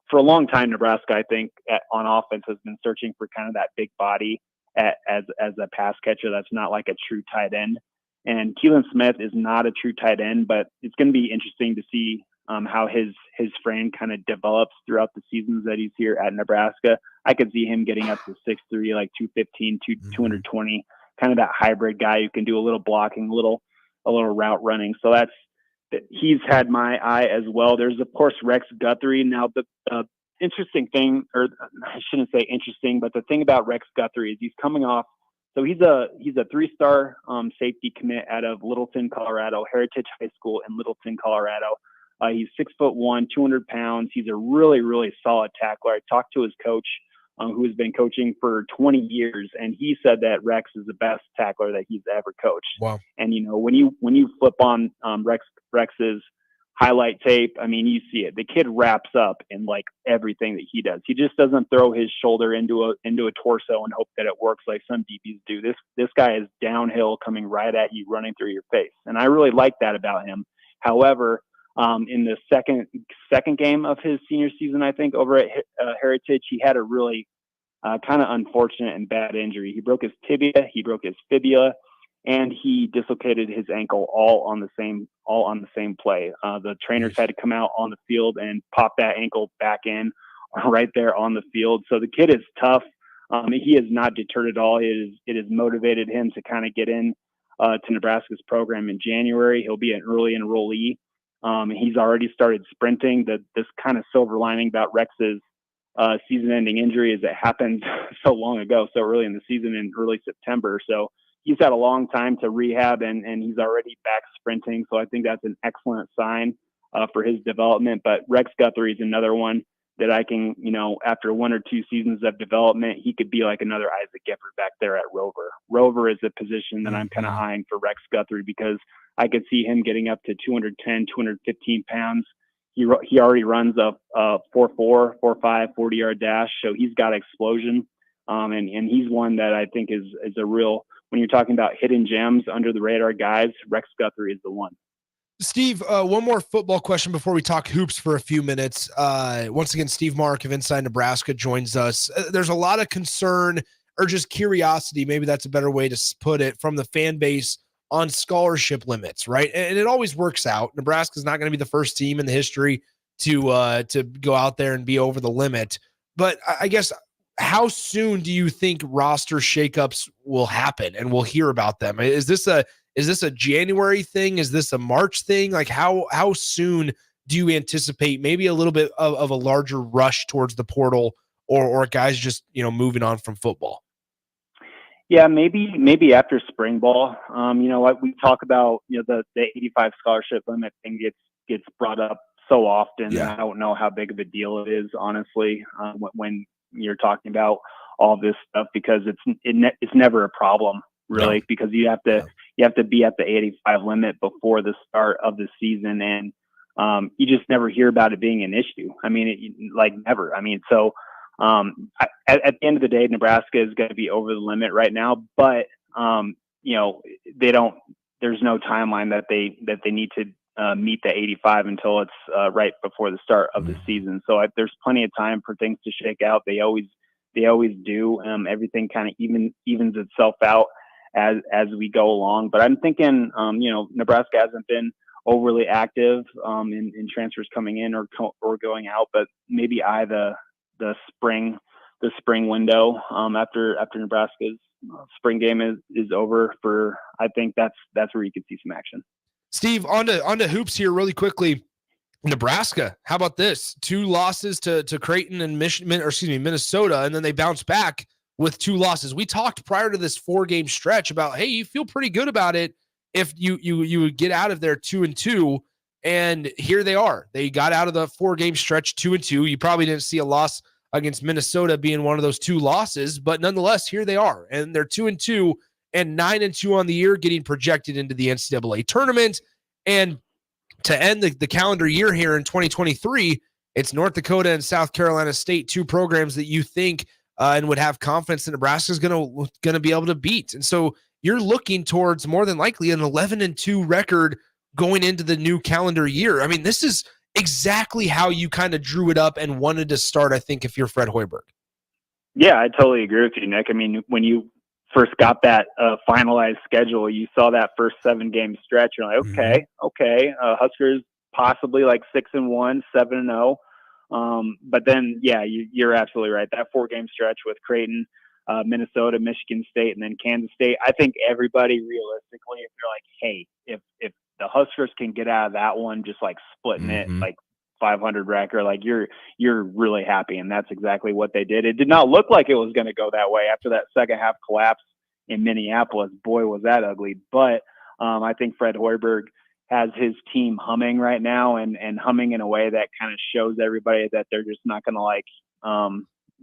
for a long time, Nebraska, I think, on offense has been searching for kind of that big body as a pass catcher that's not like a true tight end. And Keelan Smith is not a true tight end, but it's going to be interesting to see how his frame kind of develops throughout the seasons that he's here at Nebraska. I could see him getting up to 6'3", like 215, 220, kind of that hybrid guy who can do a little blocking, a little route running. So he's had my eye as well. There's of course Rex Guthrie. Now the interesting thing, or I shouldn't say interesting, but the thing about Rex Guthrie is he's coming off. So he's a 3-star safety commit out of Littleton, Colorado, Heritage High School in Littleton, Colorado. He's 6'1", 200 pounds. He's a really, really solid tackler. I talked to his coach, who has been coaching for 20 years, and he said that Rex is the best tackler that he's ever coached. Wow! And when you flip on Rex's highlight tape, I mean, you see it. The kid wraps up in like everything that he does. He just doesn't throw his shoulder into a torso and hope that it works like some DBs do. This guy is downhill, coming right at you, running through your face, and I really like that about him. However, in the second game of his senior season, I think over at Heritage, he had a really kind of unfortunate and bad injury. He broke his tibia, he broke his fibula, and he dislocated his ankle all on the same play. The trainers had to come out on the field and pop that ankle back in right there on the field. So the kid is tough. He is not deterred at all. It has motivated him to kind of get in to Nebraska's program in January. He'll be an early enrollee. He's already started sprinting. This kind of silver lining about Rex's season-ending injury is it happened so long ago, so early in the season in early September. So he's had a long time to rehab, and he's already back sprinting. So I think that's an excellent sign for his development. But Rex Guthrie is another one that I can, after 1 or 2 seasons of development, he could be like another Isaac Gifford back there at Rover. Rover is a position that I'm kind of eyeing for Rex Guthrie because I could see him getting up to 210, 215 pounds. He already runs a 4.4, 4.5, 40-yard dash, so he's got explosion. And he's one that I think is a real, when you're talking about hidden gems, under the radar guys, Rex Guthrie is the one. Steve, one more football question before we talk hoops for a few minutes. Once again, Steve Marik of Inside Nebraska joins us. There's a lot of concern or just curiosity, maybe that's a better way to put it, from the fan base on scholarship limits, right? And it always works out. Nebraska's not going to be the first team in the history to go out there and be over the limit. But I guess, how soon do you think roster shakeups will happen and we'll hear about them? Is this a January thing? Is this a March thing? Like how soon do you anticipate maybe a little bit of a larger rush towards the portal or guys just, moving on from football? Yeah, maybe after spring ball. What we talk about, the 85 scholarship limit thing gets brought up so often. Yeah. I don't know how big of a deal it is, honestly, when you're talking about all this stuff, because it's never a problem really, because you have to be at the 85 limit before the start of the season, and you just never hear about it being an issue. I mean, never. I mean, so. At the end of the day, Nebraska is going to be over the limit right now, but there's no timeline that they need to meet the 85 until it's right before the start of the season. So there's plenty of time for things to shake out. They always do. Everything kind of evens itself out as we go along. But I'm thinking, Nebraska hasn't been overly active in transfers coming in or going out, but maybe the spring window after Nebraska's spring game is over. I think that's where you could see some action. Steve, on to hoops here really quickly. Nebraska, how about this? 2 losses to Creighton and Minnesota, and then they bounce back with 2 losses. We talked prior to this 4-game stretch about, hey, you feel pretty good about it if you would get out of there 2-2. And here they are. They got out of the 4-game stretch 2-2. You probably didn't see a loss against Minnesota being one of those 2 losses, but nonetheless, here they are. And they're 2-2 and 9-2 on the year, getting projected into the NCAA tournament. And to end the calendar year here in 2023, it's North Dakota and South Carolina State, 2 programs that you think and would have confidence that Nebraska is going to be able to beat. And so you're looking towards more than likely an 11-2 record going into the new calendar year. I mean, this is exactly how you kind of drew it up and wanted to start, I think, if you're Fred Hoiberg. Yeah, I totally agree with you, Nick. I mean, when you first got that finalized schedule, you saw that first 7-game stretch. You're like, okay. Huskers possibly like 6-1, 7-0. But then, yeah, you're absolutely right. That 4-game stretch with Creighton, Minnesota, Michigan State, and then Kansas State. I think everybody realistically, if you're like, hey, if the Huskers can get out of that one just like splitting it like 500 record, like you're really happy, and that's exactly what they did. It did not look like it was going to go that way after that second half collapse in Minneapolis. Boy, was that ugly. But I think Fred Hoiberg has his team humming right now, and humming in a way that kind of shows everybody that they're just not going to like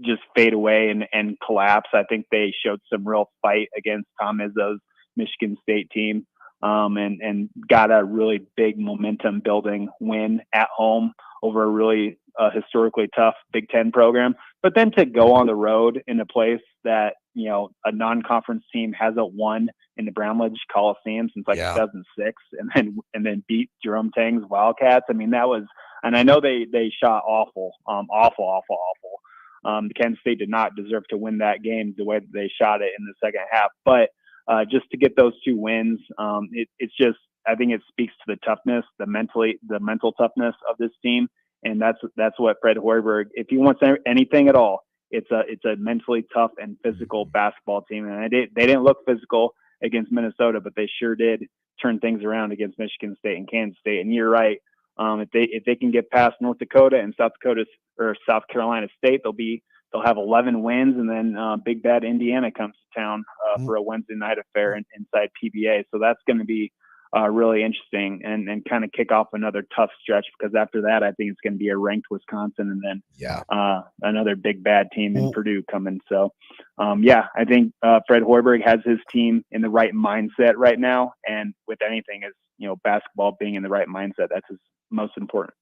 just fade away and collapse. I think they showed some real fight against Tom Izzo's Michigan State team, and got a really big momentum building win at home over a really historically tough Big Ten program. But then to go on the road in a place that, you know, a non-conference team hasn't won in the Brownledge Coliseum since 2006, and then beat Jerome Tang's Wildcats. I mean, that was, and I know they shot awful. Kansas State did not deserve to win that game the way that they shot it in the second half, but just to get those two wins, it's just, I think it speaks to the toughness, the mental toughness of this team. And that's what Fred Hoiberg, if he wants anything at all, it's a mentally tough and physical basketball team. And they didn't look physical against Minnesota, but they sure did turn things around against Michigan State and Kansas State. And you're right. If they can get past North Dakota and South Carolina State, they'll have 11 wins, and then Big Bad Indiana comes to town for a Wednesday night affair inside PBA. So that's going to be really interesting and kind of kick off another tough stretch, because after that, I think it's going to be a ranked Wisconsin and then another big bad team in Purdue coming. So, I think Fred Hoiberg has his team in the right mindset right now. And with anything, is, you know, basketball being in the right mindset, that's his most important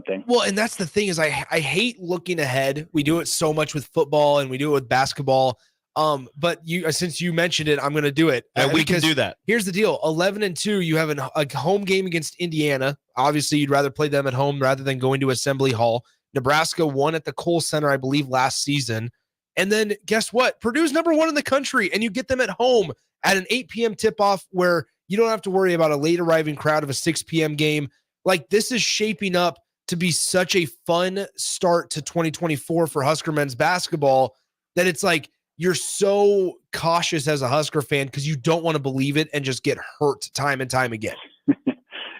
thing. Well, and that's the thing is I hate looking ahead. We do it so much with football and we do it with basketball. But since you mentioned it, I'm going to do it. And we can do that. Here's the deal. 11-2, you have a home game against Indiana. Obviously, you'd rather play them at home rather than going to Assembly Hall. Nebraska won at the Kohl Center, I believe, last season. And then guess what? Purdue's number 1 in the country, and you get them at home at an 8 p.m. tip-off where you don't have to worry about a late arriving crowd of a 6 p.m. game. Like, this is shaping up to be such a fun start to 2024 for Husker men's basketball that it's like you're so cautious as a Husker fan because you don't want to believe it and just get hurt time and time again.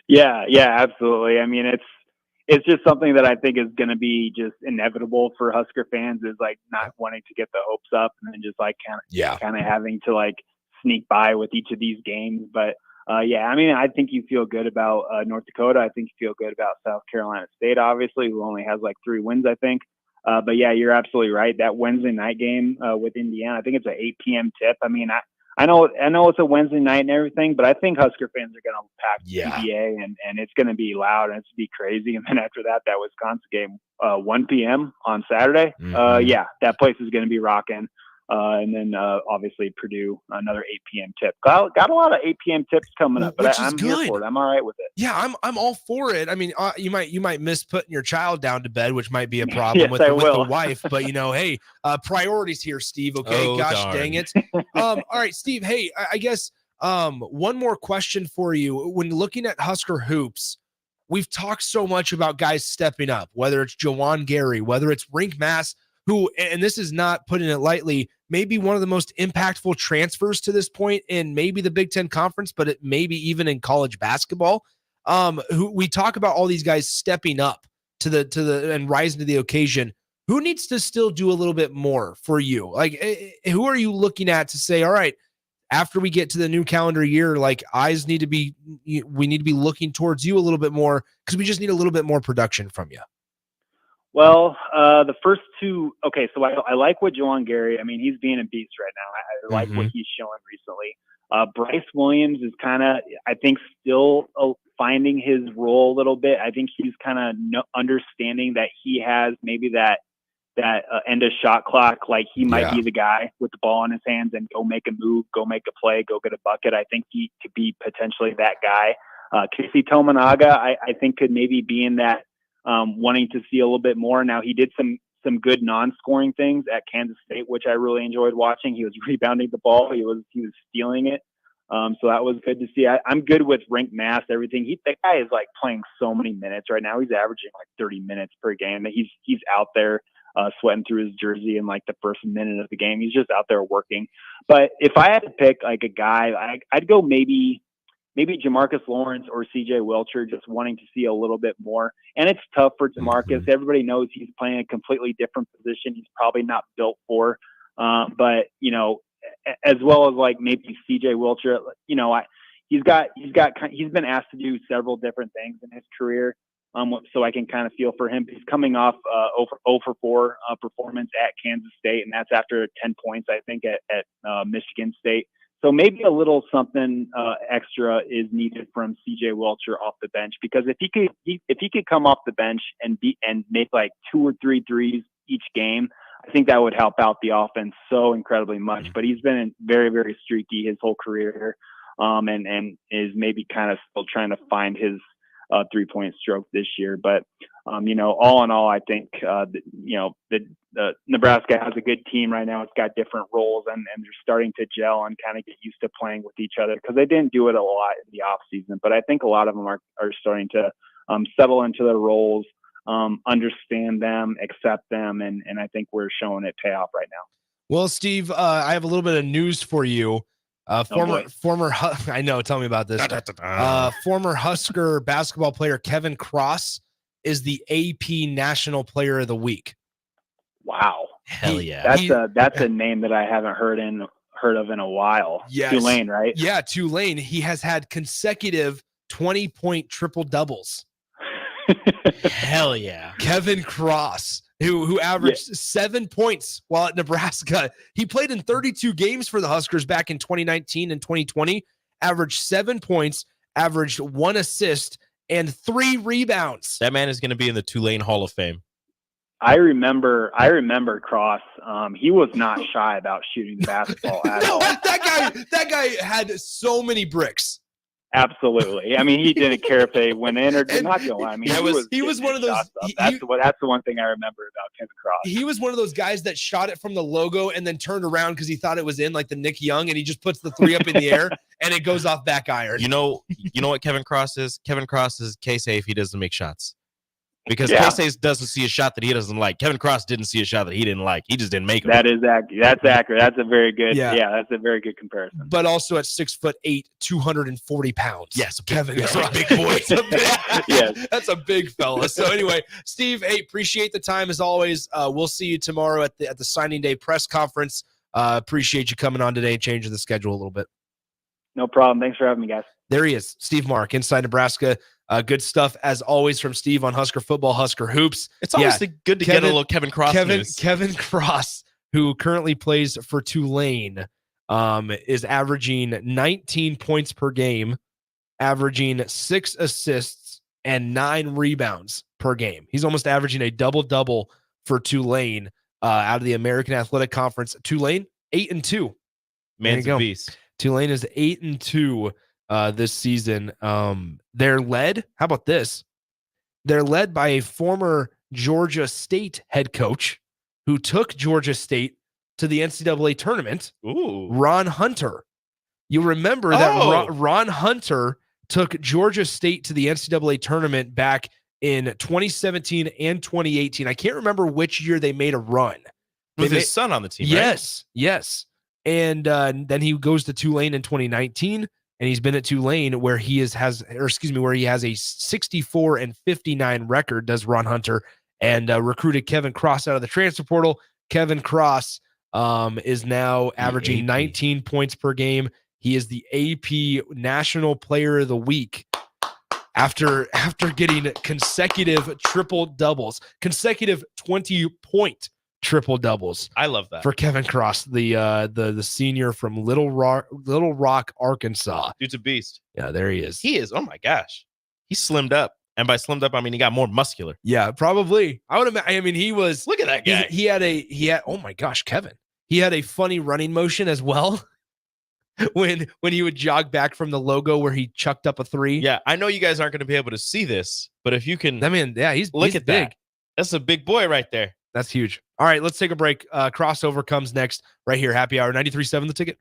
Yeah, absolutely. I mean, it's just something that I think is going to be just inevitable for Husker fans, is like not wanting to get the hopes up and then just like kind of having to like sneak by with each of these games. But I mean, I think you feel good about North Dakota. I think you feel good about South Carolina State, obviously, who only has like 3 wins, I think. But yeah, you're absolutely right. That Wednesday night game with Indiana, I think it's an 8 p.m. tip. I mean, I know it's a Wednesday night and everything, but I think Husker fans are going to pack PBA and it's going to be loud and it's going to be crazy. And then after that Wisconsin game, 1 p.m. on Saturday, that place is going to be rocking. And then obviously Purdue, another 8 p.m. tip. Got a lot of 8 p.m. tips coming up, but I'm here for it. I'm all right with it. Yeah, I'm all for it. I mean, you might miss putting your child down to bed, which might be a problem with the wife. But hey, priorities here, Steve. Okay, gosh dang it. All right, Steve. Hey, I guess one more question for you. When looking at Husker hoops, we've talked so much about guys stepping up, whether it's Jawan Gary, whether it's Rink Mass, who, and this is not putting it lightly, maybe one of the most impactful transfers to this point in maybe the Big Ten Conference, but it maybe even in college basketball. Who we talk about all these guys stepping up to the and rising to the occasion. Who needs to still do a little bit more for you? Like, who are you looking at to say, all right, after we get to the new calendar year, like we need to be looking towards you a little bit more because we just need a little bit more production from you. Well, the first two, okay, so I like what Jawan Gary, I mean, he's being a beast right now. I like what he's showing recently. Bryce Williams is kind of, I think, still finding his role a little bit. I think he's kind of understanding that he has maybe that end of shot clock, like he might be the guy with the ball in his hands and go make a move, go make a play, go get a bucket. I think he could be potentially that guy. Casey Tominaga, I think could maybe be in that, wanting to see a little bit more. Now he did some good non-scoring things at Kansas State, which I really enjoyed watching. He was rebounding the ball. He was stealing it. So that was good to see. I'm good with Rink Mass, everything. That guy is like playing so many minutes right now. He's averaging like 30 minutes per game. He's out there sweating through his jersey in like the first minute of the game. He's just out there working. But if I had to pick like a guy, I'd go maybe maybe Jamarcus Lawrence or CJ Wilcher, just wanting to see a little bit more. And it's tough for Jamarcus. Everybody knows he's playing a completely different position. He's probably not built for, but as well as like maybe CJ Wilcher, he's been asked to do several different things in his career. So I can kind of feel for him. He's coming off 0 for 4 performance at Kansas State, and that's after 10 points, I think, at Michigan State. So maybe a little something extra is needed from CJ Wilcher off the bench, because if he could come off the bench and make like 2 or 3 threes each game, I think that would help out the offense so incredibly much. But he's been very, very streaky his whole career, and is maybe kind of still trying to find his 3-point stroke this year. But all in all, I think Nebraska has a good team right now. It's got different roles, and they're starting to gel and kind of get used to playing with each other, because they didn't do it a lot in the off season. But I think a lot of them are starting to settle into their roles, understand them, accept them, and I think we're showing it pay off right now. Well, Steve, I have a little bit of news for you. Former I know, tell me about this. Former Husker basketball player Kevin Cross is the AP National Player of the Week. Wow. Hell yeah. That's a name that I haven't heard of in a while. Yes. Tulane, right? Yeah, Tulane. He has had consecutive 20-point triple doubles. Hell yeah. Kevin Cross, who averaged 7 points while at Nebraska. He played in 32 games for the Huskers back in 2019 and 2020, averaged 7 points, averaged 1 assist, and 3 rebounds. That man is going to be in the Tulane Hall of Fame. I remember Cross. He was not shy about shooting the basketball at all. That guy had so many bricks. Absolutely. I mean, he didn't care if they went in or did not go in. I mean, he was one of those. That's the one thing I remember about Kevin Cross. He was one of those guys that shot it from the logo and then turned around because he thought it was in, like the Nick Young, and he just puts the 3 up in the air and it goes off back iron. You know what Kevin Cross is? Kevin Cross is Casey if he doesn't make shots. Because Casey doesn't see a shot that he doesn't like. Kevin Cross didn't see a shot that he didn't like. He just didn't make it. That's accurate. That's a very good. Yeah, that's a very good comparison. But also at 6'8", 240 pounds. Yes, Kevin Cross, a big boy. That's a big fella. So anyway, Steve, hey, appreciate the time as always. We'll see you tomorrow at the signing day press conference. Appreciate you coming on today and changing the schedule a little bit. No problem. Thanks for having me, guys. There he is, Steve Marik, Inside Nebraska. Good stuff as always from Steve on Husker football, Husker hoops. It's always good to get a little Kevin Cross news. Kevin Cross, who currently plays for Tulane, is averaging 19 points per game, averaging 6 assists and 9 rebounds per game. He's almost averaging a double-double for Tulane out of the American Athletic Conference. Tulane, 8-2. Man's a beast. Tulane is 8-2 this season. They're led. How about this? They're led by a former Georgia State head coach who took Georgia State to the NCAA tournament. Ooh. Ron Hunter. You remember that Ron Hunter took Georgia State to the NCAA tournament back in 2017 and 2018. I can't remember which year they made a run. With his son on the team, right? Yes. And then he goes to Tulane in 2019, and he's been at Tulane where he has a 64-59 record, does Ron Hunter, and recruited Kevin Cross out of the transfer portal. Kevin Cross is now averaging 19 points per game. He is the AP National Player of the Week after getting consecutive triple doubles, consecutive 20-point triple doubles. I love that for Kevin Cross, the senior from Little Rock, Arkansas. Dude's a beast. Yeah, there he is. He is. Oh my gosh, he slimmed up, and by slimmed up, I mean he got more muscular. Yeah, probably. I would imagine. I mean, he was. Look at that guy. He had. Oh my gosh, Kevin. He had a funny running motion as well. when he would jog back from the logo where he chucked up a 3. Yeah, I know you guys aren't going to be able to see this, but if you can, I mean, yeah, he's big. That. That's a big boy right there. That's huge. All right, let's take a break. Crossover comes next right here. Happy Hour 93.7 The Ticket.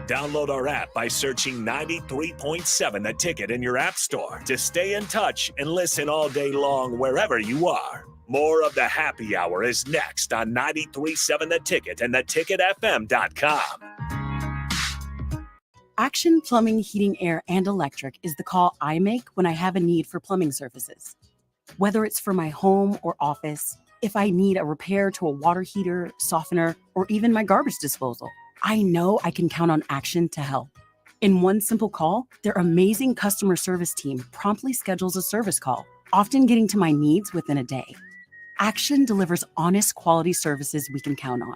Download our app by searching 93.7 The Ticket in your app store to stay in touch and listen all day long wherever you are. More of the Happy Hour is next on 93.7 The Ticket and theticketfm.com. Action Plumbing, Heating, Air, and Electric is the call I make when I have a need for plumbing services. Whether it's for my home or office, if I need a repair to a water heater, softener, or even my garbage disposal, I know I can count on Action to help. In one simple call, their amazing customer service team promptly schedules a service call, often getting to my needs within a day. Action delivers honest, quality services we can count on.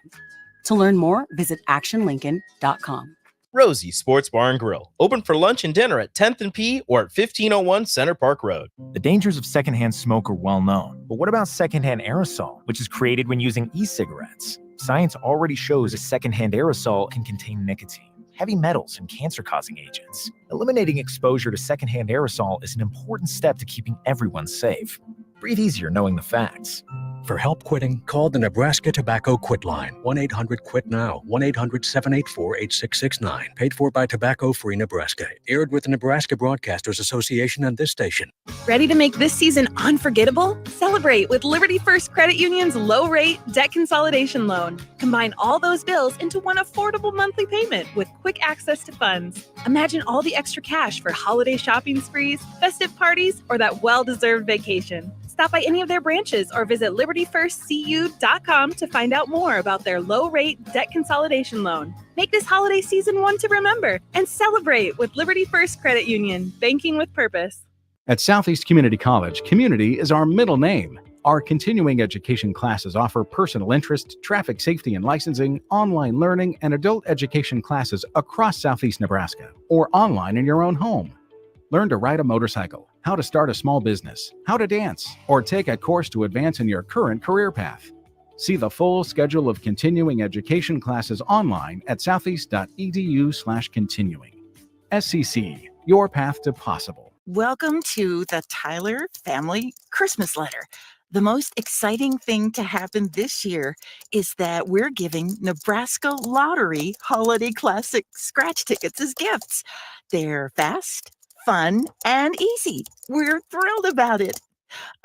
To learn more, visit actionlincoln.com. Rosie Sports Bar and Grill, open for lunch and dinner at 10th and P or at 1501 Center Park Road. The dangers of secondhand smoke are well known, but what about secondhand aerosol, which is created when using e-cigarettes? Science already shows a secondhand aerosol can contain nicotine, heavy metals, and cancer-causing agents. Eliminating exposure to secondhand aerosol is an important step to keeping everyone safe. Breathe easier knowing the facts. For help quitting, call the Nebraska Tobacco Quit Line, 1-800-QUIT-NOW, 1-800-784-8669. Paid for by Tobacco Free Nebraska. Aired with the Nebraska Broadcasters Association and this station. Ready to make this season unforgettable? Celebrate with Liberty First Credit Union's low-rate debt consolidation loan. Combine all those bills into one affordable monthly payment with quick access to funds. Imagine all the extra cash for holiday shopping sprees, festive parties, or that well-deserved vacation. Stop by any of their branches or visit libertyfirstcu.com to find out more about their low-rate debt consolidation loan. Make this holiday season one to remember and celebrate with Liberty First Credit Union, banking with purpose. At Southeast Community College, community is our middle name. Our continuing education classes offer personal interest, traffic safety and licensing, online learning, and adult education classes across Southeast Nebraska or online in your own home. Learn to ride a motorcycle, how to start a small business, how to dance, or take a course to advance in your current career path. See the full schedule of continuing education classes online at southeast.edu/continuing. SCC, your path to possible. Welcome to the Tyler Family Christmas Letter. The most exciting thing to happen this year is that we're giving Nebraska Lottery Holiday Classic scratch tickets as gifts. They're fast, fun, and easy. We're thrilled about it.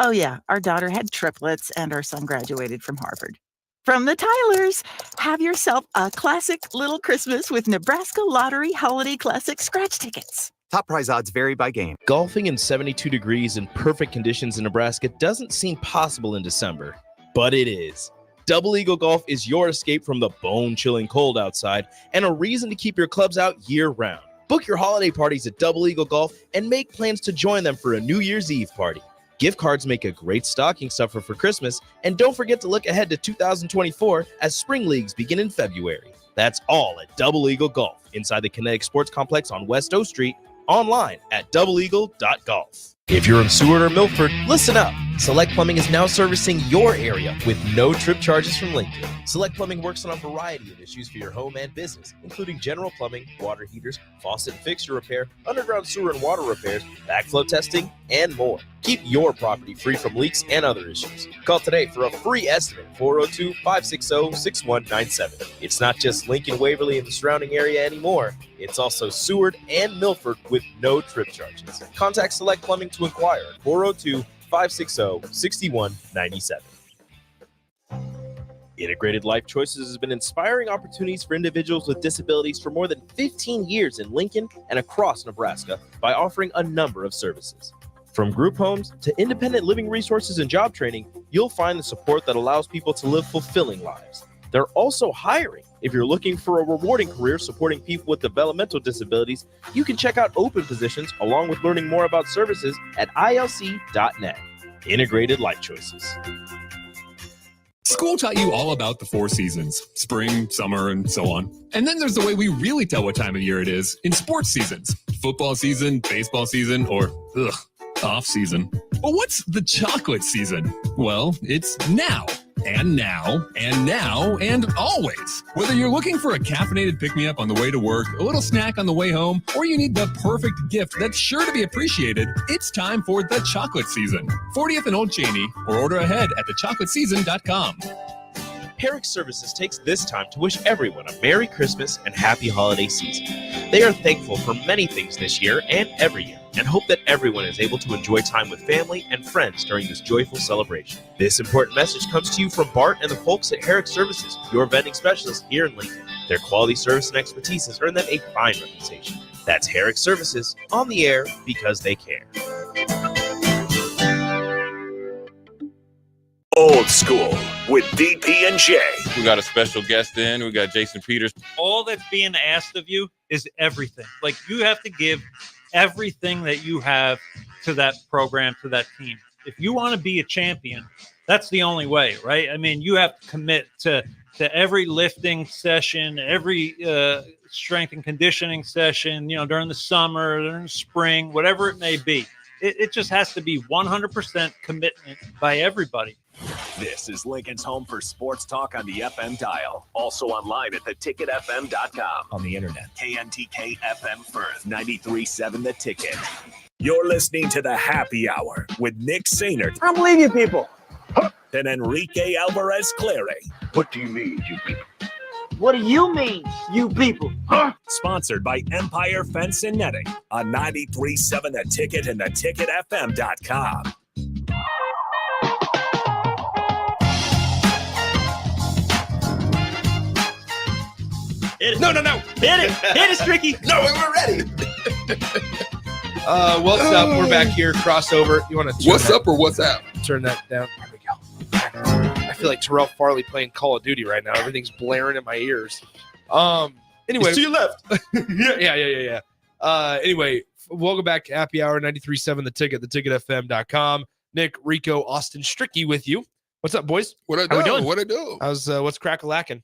Oh yeah, our daughter had triplets and our son graduated from Harvard. From the Tylers, have yourself a classic little Christmas with Nebraska Lottery Holiday Classic scratch tickets. Top prize odds vary by game. Golfing in 72 degrees and perfect conditions in Nebraska doesn't seem possible in December, but it is. Double Eagle Golf is your escape from the bone-chilling cold outside and a reason to keep your clubs out year-round. Book your holiday parties at Double Eagle Golf and make plans to join them for a New Year's Eve party. Gift cards make a great stocking stuffer for Christmas, and don't forget to look ahead to 2024 as spring leagues begin in February. That's all at Double Eagle Golf inside the Kinetic Sports Complex on West O Street, online at doubleeagle.golf. If you're in Seward or Milford, listen up. Select Plumbing is now servicing your area with no trip charges from Lincoln. Select Plumbing works on a variety of issues for your home and business, including general plumbing, water heaters, faucet and fixture repair, underground sewer and water repairs, backflow testing, and more. Keep your property free from leaks and other issues. Call today for a free estimate, 402-560-6197. It's not just Lincoln, Waverly, and the surrounding area anymore. It's also Seward and Milford with no trip charges. Contact Select Plumbing to inquire at 402-560-6197. Integrated Life Choices has been inspiring opportunities for individuals with disabilities for more than 15 years in Lincoln and across Nebraska by offering a number of services. From group homes to independent living resources and job training, you'll find the support that allows people to live fulfilling lives. They're also hiring. If you're looking for a rewarding career supporting people with developmental disabilities, you can check out open positions along with learning more about services at ilc.net. Integrated Life Choices. School taught you all about the 4 seasons, spring, summer, and so on. And then there's the way we really tell what time of year it is in sports seasons. Football season, baseball season, or off season. But what's the chocolate season? Well, it's now. And now, and now, and always. Whether you're looking for a caffeinated pick-me-up on the way to work, a little snack on the way home, or you need the perfect gift that's sure to be appreciated, it's time for the chocolate season. 40th and Old Cheney, or order ahead at thechocolateseason.com. Herrick Services takes this time to wish everyone a Merry Christmas and Happy Holiday Season. They are thankful for many things this year and every year, and hope that everyone is able to enjoy time with family and friends during this joyful celebration. This important message comes to you from Bart and the folks at Herrick Services, your vending specialist here in Lincoln. Their quality service and expertise has earned them a fine reputation. That's Herrick Services, on the air because they care. Old School with DP and J. We got a special guest in. We got Jason Peters. All that's being asked of you is everything. Like, you have to give everything that you have to that program, to that team. If you want to be a champion, that's the only way, right? I mean, you have to commit to every lifting session, every strength and conditioning session, during the summer, during the spring, whatever it may be. It just has to be 100% commitment by everybody. This is Lincoln's home for sports talk on the FM dial. Also online at theticketfm.com. On the internet. KNTK FM Firth, 93.7 The Ticket. You're listening to the Happy Hour with Nick Sainert. I don't believe you people. And Enrique Alvarez Clary. What do you mean, you people? What do you mean, you people? Huh? Sponsored by Empire Fence and Netting on 93.7 The Ticket and theticketfm.com. No. Hit it, Stricky. No, we were ready. What's up? We're back here. Crossover. You want to? What's up or what's up? Turn that down. There we go. I feel like Terrell Farley playing Call of Duty right now. Everything's blaring in my ears. Anyway, it's to your left. yeah. Anyway, welcome back to Happy Hour 93.7 The Ticket, theticketfm.com. Nick, Rico, Austin, Stricky with you. What's up, boys? What I do? How's what's crack-a-lacking?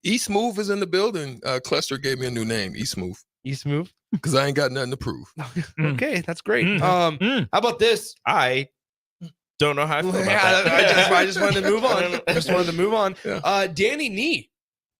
East Move is in the building. Cluster gave me a new name, East Move. East Move? Because I ain't got nothing to prove. Okay, that's great. How about this? I don't know how I feel about that. I just wanted to move on. Yeah. Danny Nee,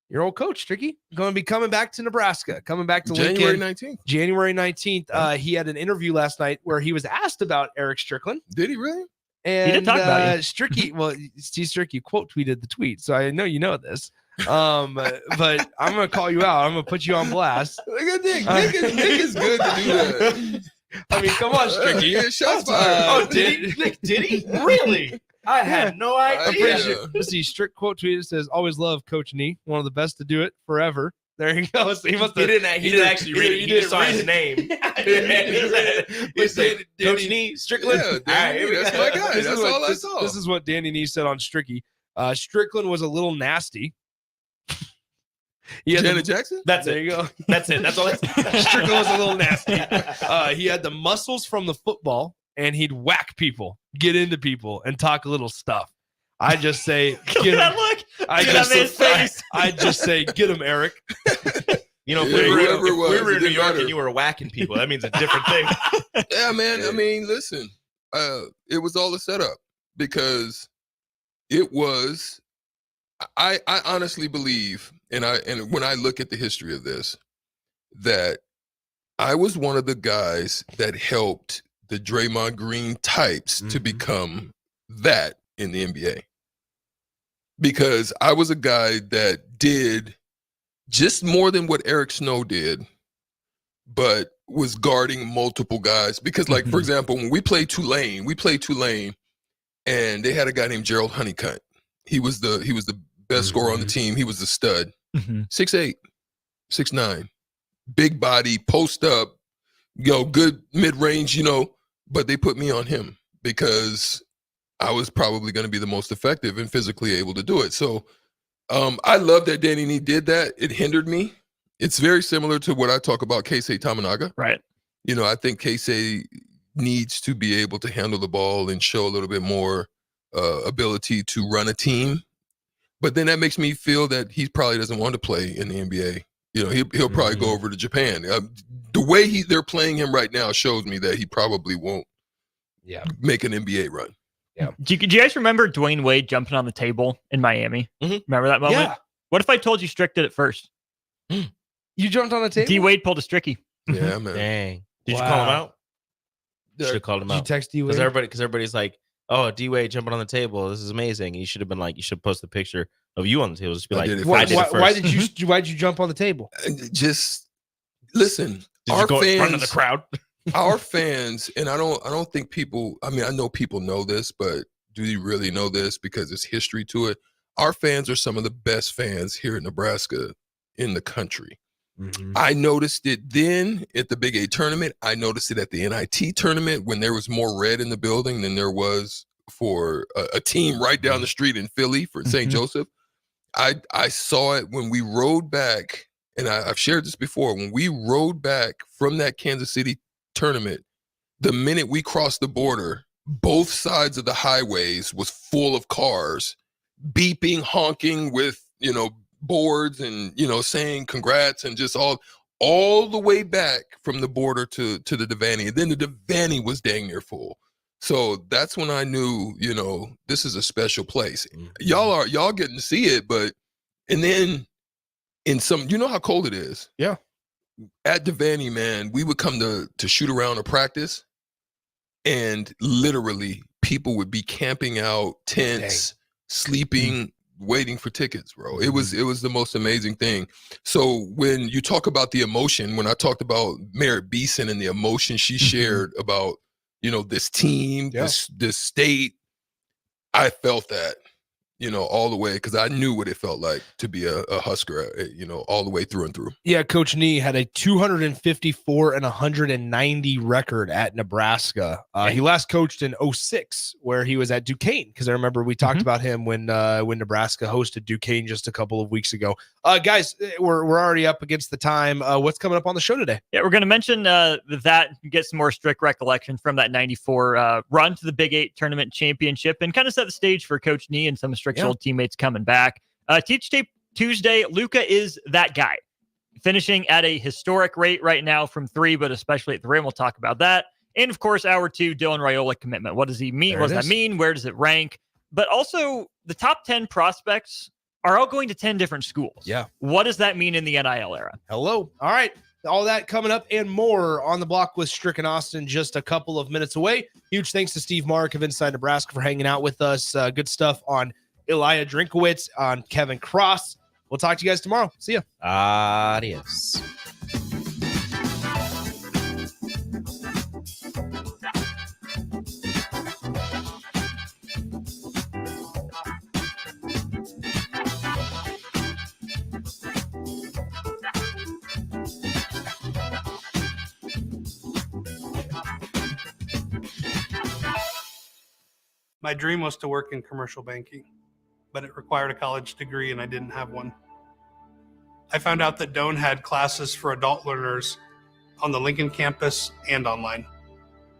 your old coach, Tricky, going to be coming back to Nebraska, coming back to January Lincoln. 19th. January 19th. He had an interview last night where he was asked about Eric Strickland. Did he really? And he did talk about you. Stricky, well, Steve Stricky quote tweeted the tweet, so I know you know this. But I'm going to call you out. I'm going to put you on blast. Look at Nick. Nick is good to do that. I mean, come on, Stricky. Yeah, shots fired. Did he? Really? I had no idea. Let's see, Strick quote tweet says, "Always love Coach Nee, one of the best to do it forever." There he goes. He must have. He didn't actually read it. He just saw his name. He said, Coach Nee, Strickland. Yeah, Danny, that's my guy. That's all I saw. This is what Danny Nee said on Stricky. Strickland was a little nasty. Janet Jackson? There you go. That's it. That's all that's Strickland was a little nasty. He had the muscles from the football, and he'd whack people, get into people, and talk a little stuff. I just say, get him. I just say, get him, Eric. You know, whoever if it was, we were in New didn't York matter. and you were whacking people, that means a different thing. Yeah, man. I mean, listen, it was all a setup because it was. I honestly believe, and when I look at the history of this, that I was one of the guys that helped the Draymond Green types to become that in the NBA. Because I was a guy that did just more than what Eric Snow did, but was guarding multiple guys. Because, like, for example, when we played Tulane, and they had a guy named Gerald Honeycutt. He was the best scorer on the team. He was the stud. 6'8", 6'9", big body, post up, good mid-range, but they put me on him because I was probably going to be the most effective and physically able to do it. So I love that Danny Nee did that. It hindered me. It's very similar to what I talk about Keisei Tamanaga. Right. I think Keisei needs to be able to handle the ball and show a little bit more ability to run a team. But then that makes me feel that he probably doesn't want to play in the NBA. He'll probably go over to Japan. The way they're playing him right now shows me that he probably won't make an NBA run. Yeah. Do you guys remember Dwayne Wade jumping on the table in Miami? Remember that moment? Yeah. What if I told you Strick did it first? You jumped on the table? D Wade pulled a Stricky. Yeah, man. Dang. Did you call him out? Should have called him out. Did you text D Wade? Because everybody's like, "Oh, D Wade jumping on the table. This is amazing." And you should have been like, you should post a picture of you on the table. Just be like, I did it first. Why did you jump on the table? Just listen. Did our you go fans, in front of the crowd? Our fans, and I don't think people. I mean, I know people know this, but do you really know this? Because it's history to it. our fans are some of the best fans here in Nebraska in the country. Mm-hmm. I noticed it then at the Big 8 tournament. I noticed it at the NIT tournament when there was more red in the building than there was for a team right down the street in Philly for St. Joseph. I saw it when we rode back, and I've shared this before, when we rode back from that Kansas City tournament, the minute we crossed the border, both sides of the highways was full of cars, beeping, honking with, boards and, saying congrats, and just all the way back from the border to the Devaney. And then the Devaney was dang near full. So that's when I knew, this is a special place. Y'all getting to see it, and then in some, how cold it is. Yeah. At Devaney, man, we would come to shoot around or practice, and literally people would be camping out, tents, sleeping, waiting for tickets, bro. It was the most amazing thing. So when you talk about the emotion, when I talked about Merritt Beeson and the emotion she shared about, this team, this state, I felt that, all the way, because I knew what it felt like to be a Husker, all the way through and through. Yeah, Coach Nee had a 254 and 190 record at Nebraska. He last coached in 2006, where he was at Duquesne, because I remember we talked about him when Nebraska hosted Duquesne just a couple of weeks ago. Guys, we're already up against the time. What's coming up on the show today? Yeah, we're going to mention that, get some more strict recollection from that 94 run to the Big 8 tournament championship, and kind of set the stage for Coach Nee and some of Strick's old teammates coming back. Teach Tape Tuesday, Luka is that guy. Finishing at a historic rate right now from 3, but especially at the rim. We'll talk about that. And of course, hour 2, Dylan Raiola commitment. What does he mean? What does that mean? Where does it rank? But also, the top 10 prospects are all going to 10 different schools. Yeah. What does that mean in the NIL era? Hello. All right. All that coming up and more on the block with Strick and Austin just a couple of minutes away. Huge thanks to Steve Marik of Inside Nebraska for hanging out with us. Good stuff on Elijah Drinkowitz, on Kevin Cross. We'll talk to you guys tomorrow. See ya. Adios. My dream was to work in commercial banking, but it required a college degree and I didn't have one. I found out that Doane had classes for adult learners on the Lincoln campus and online.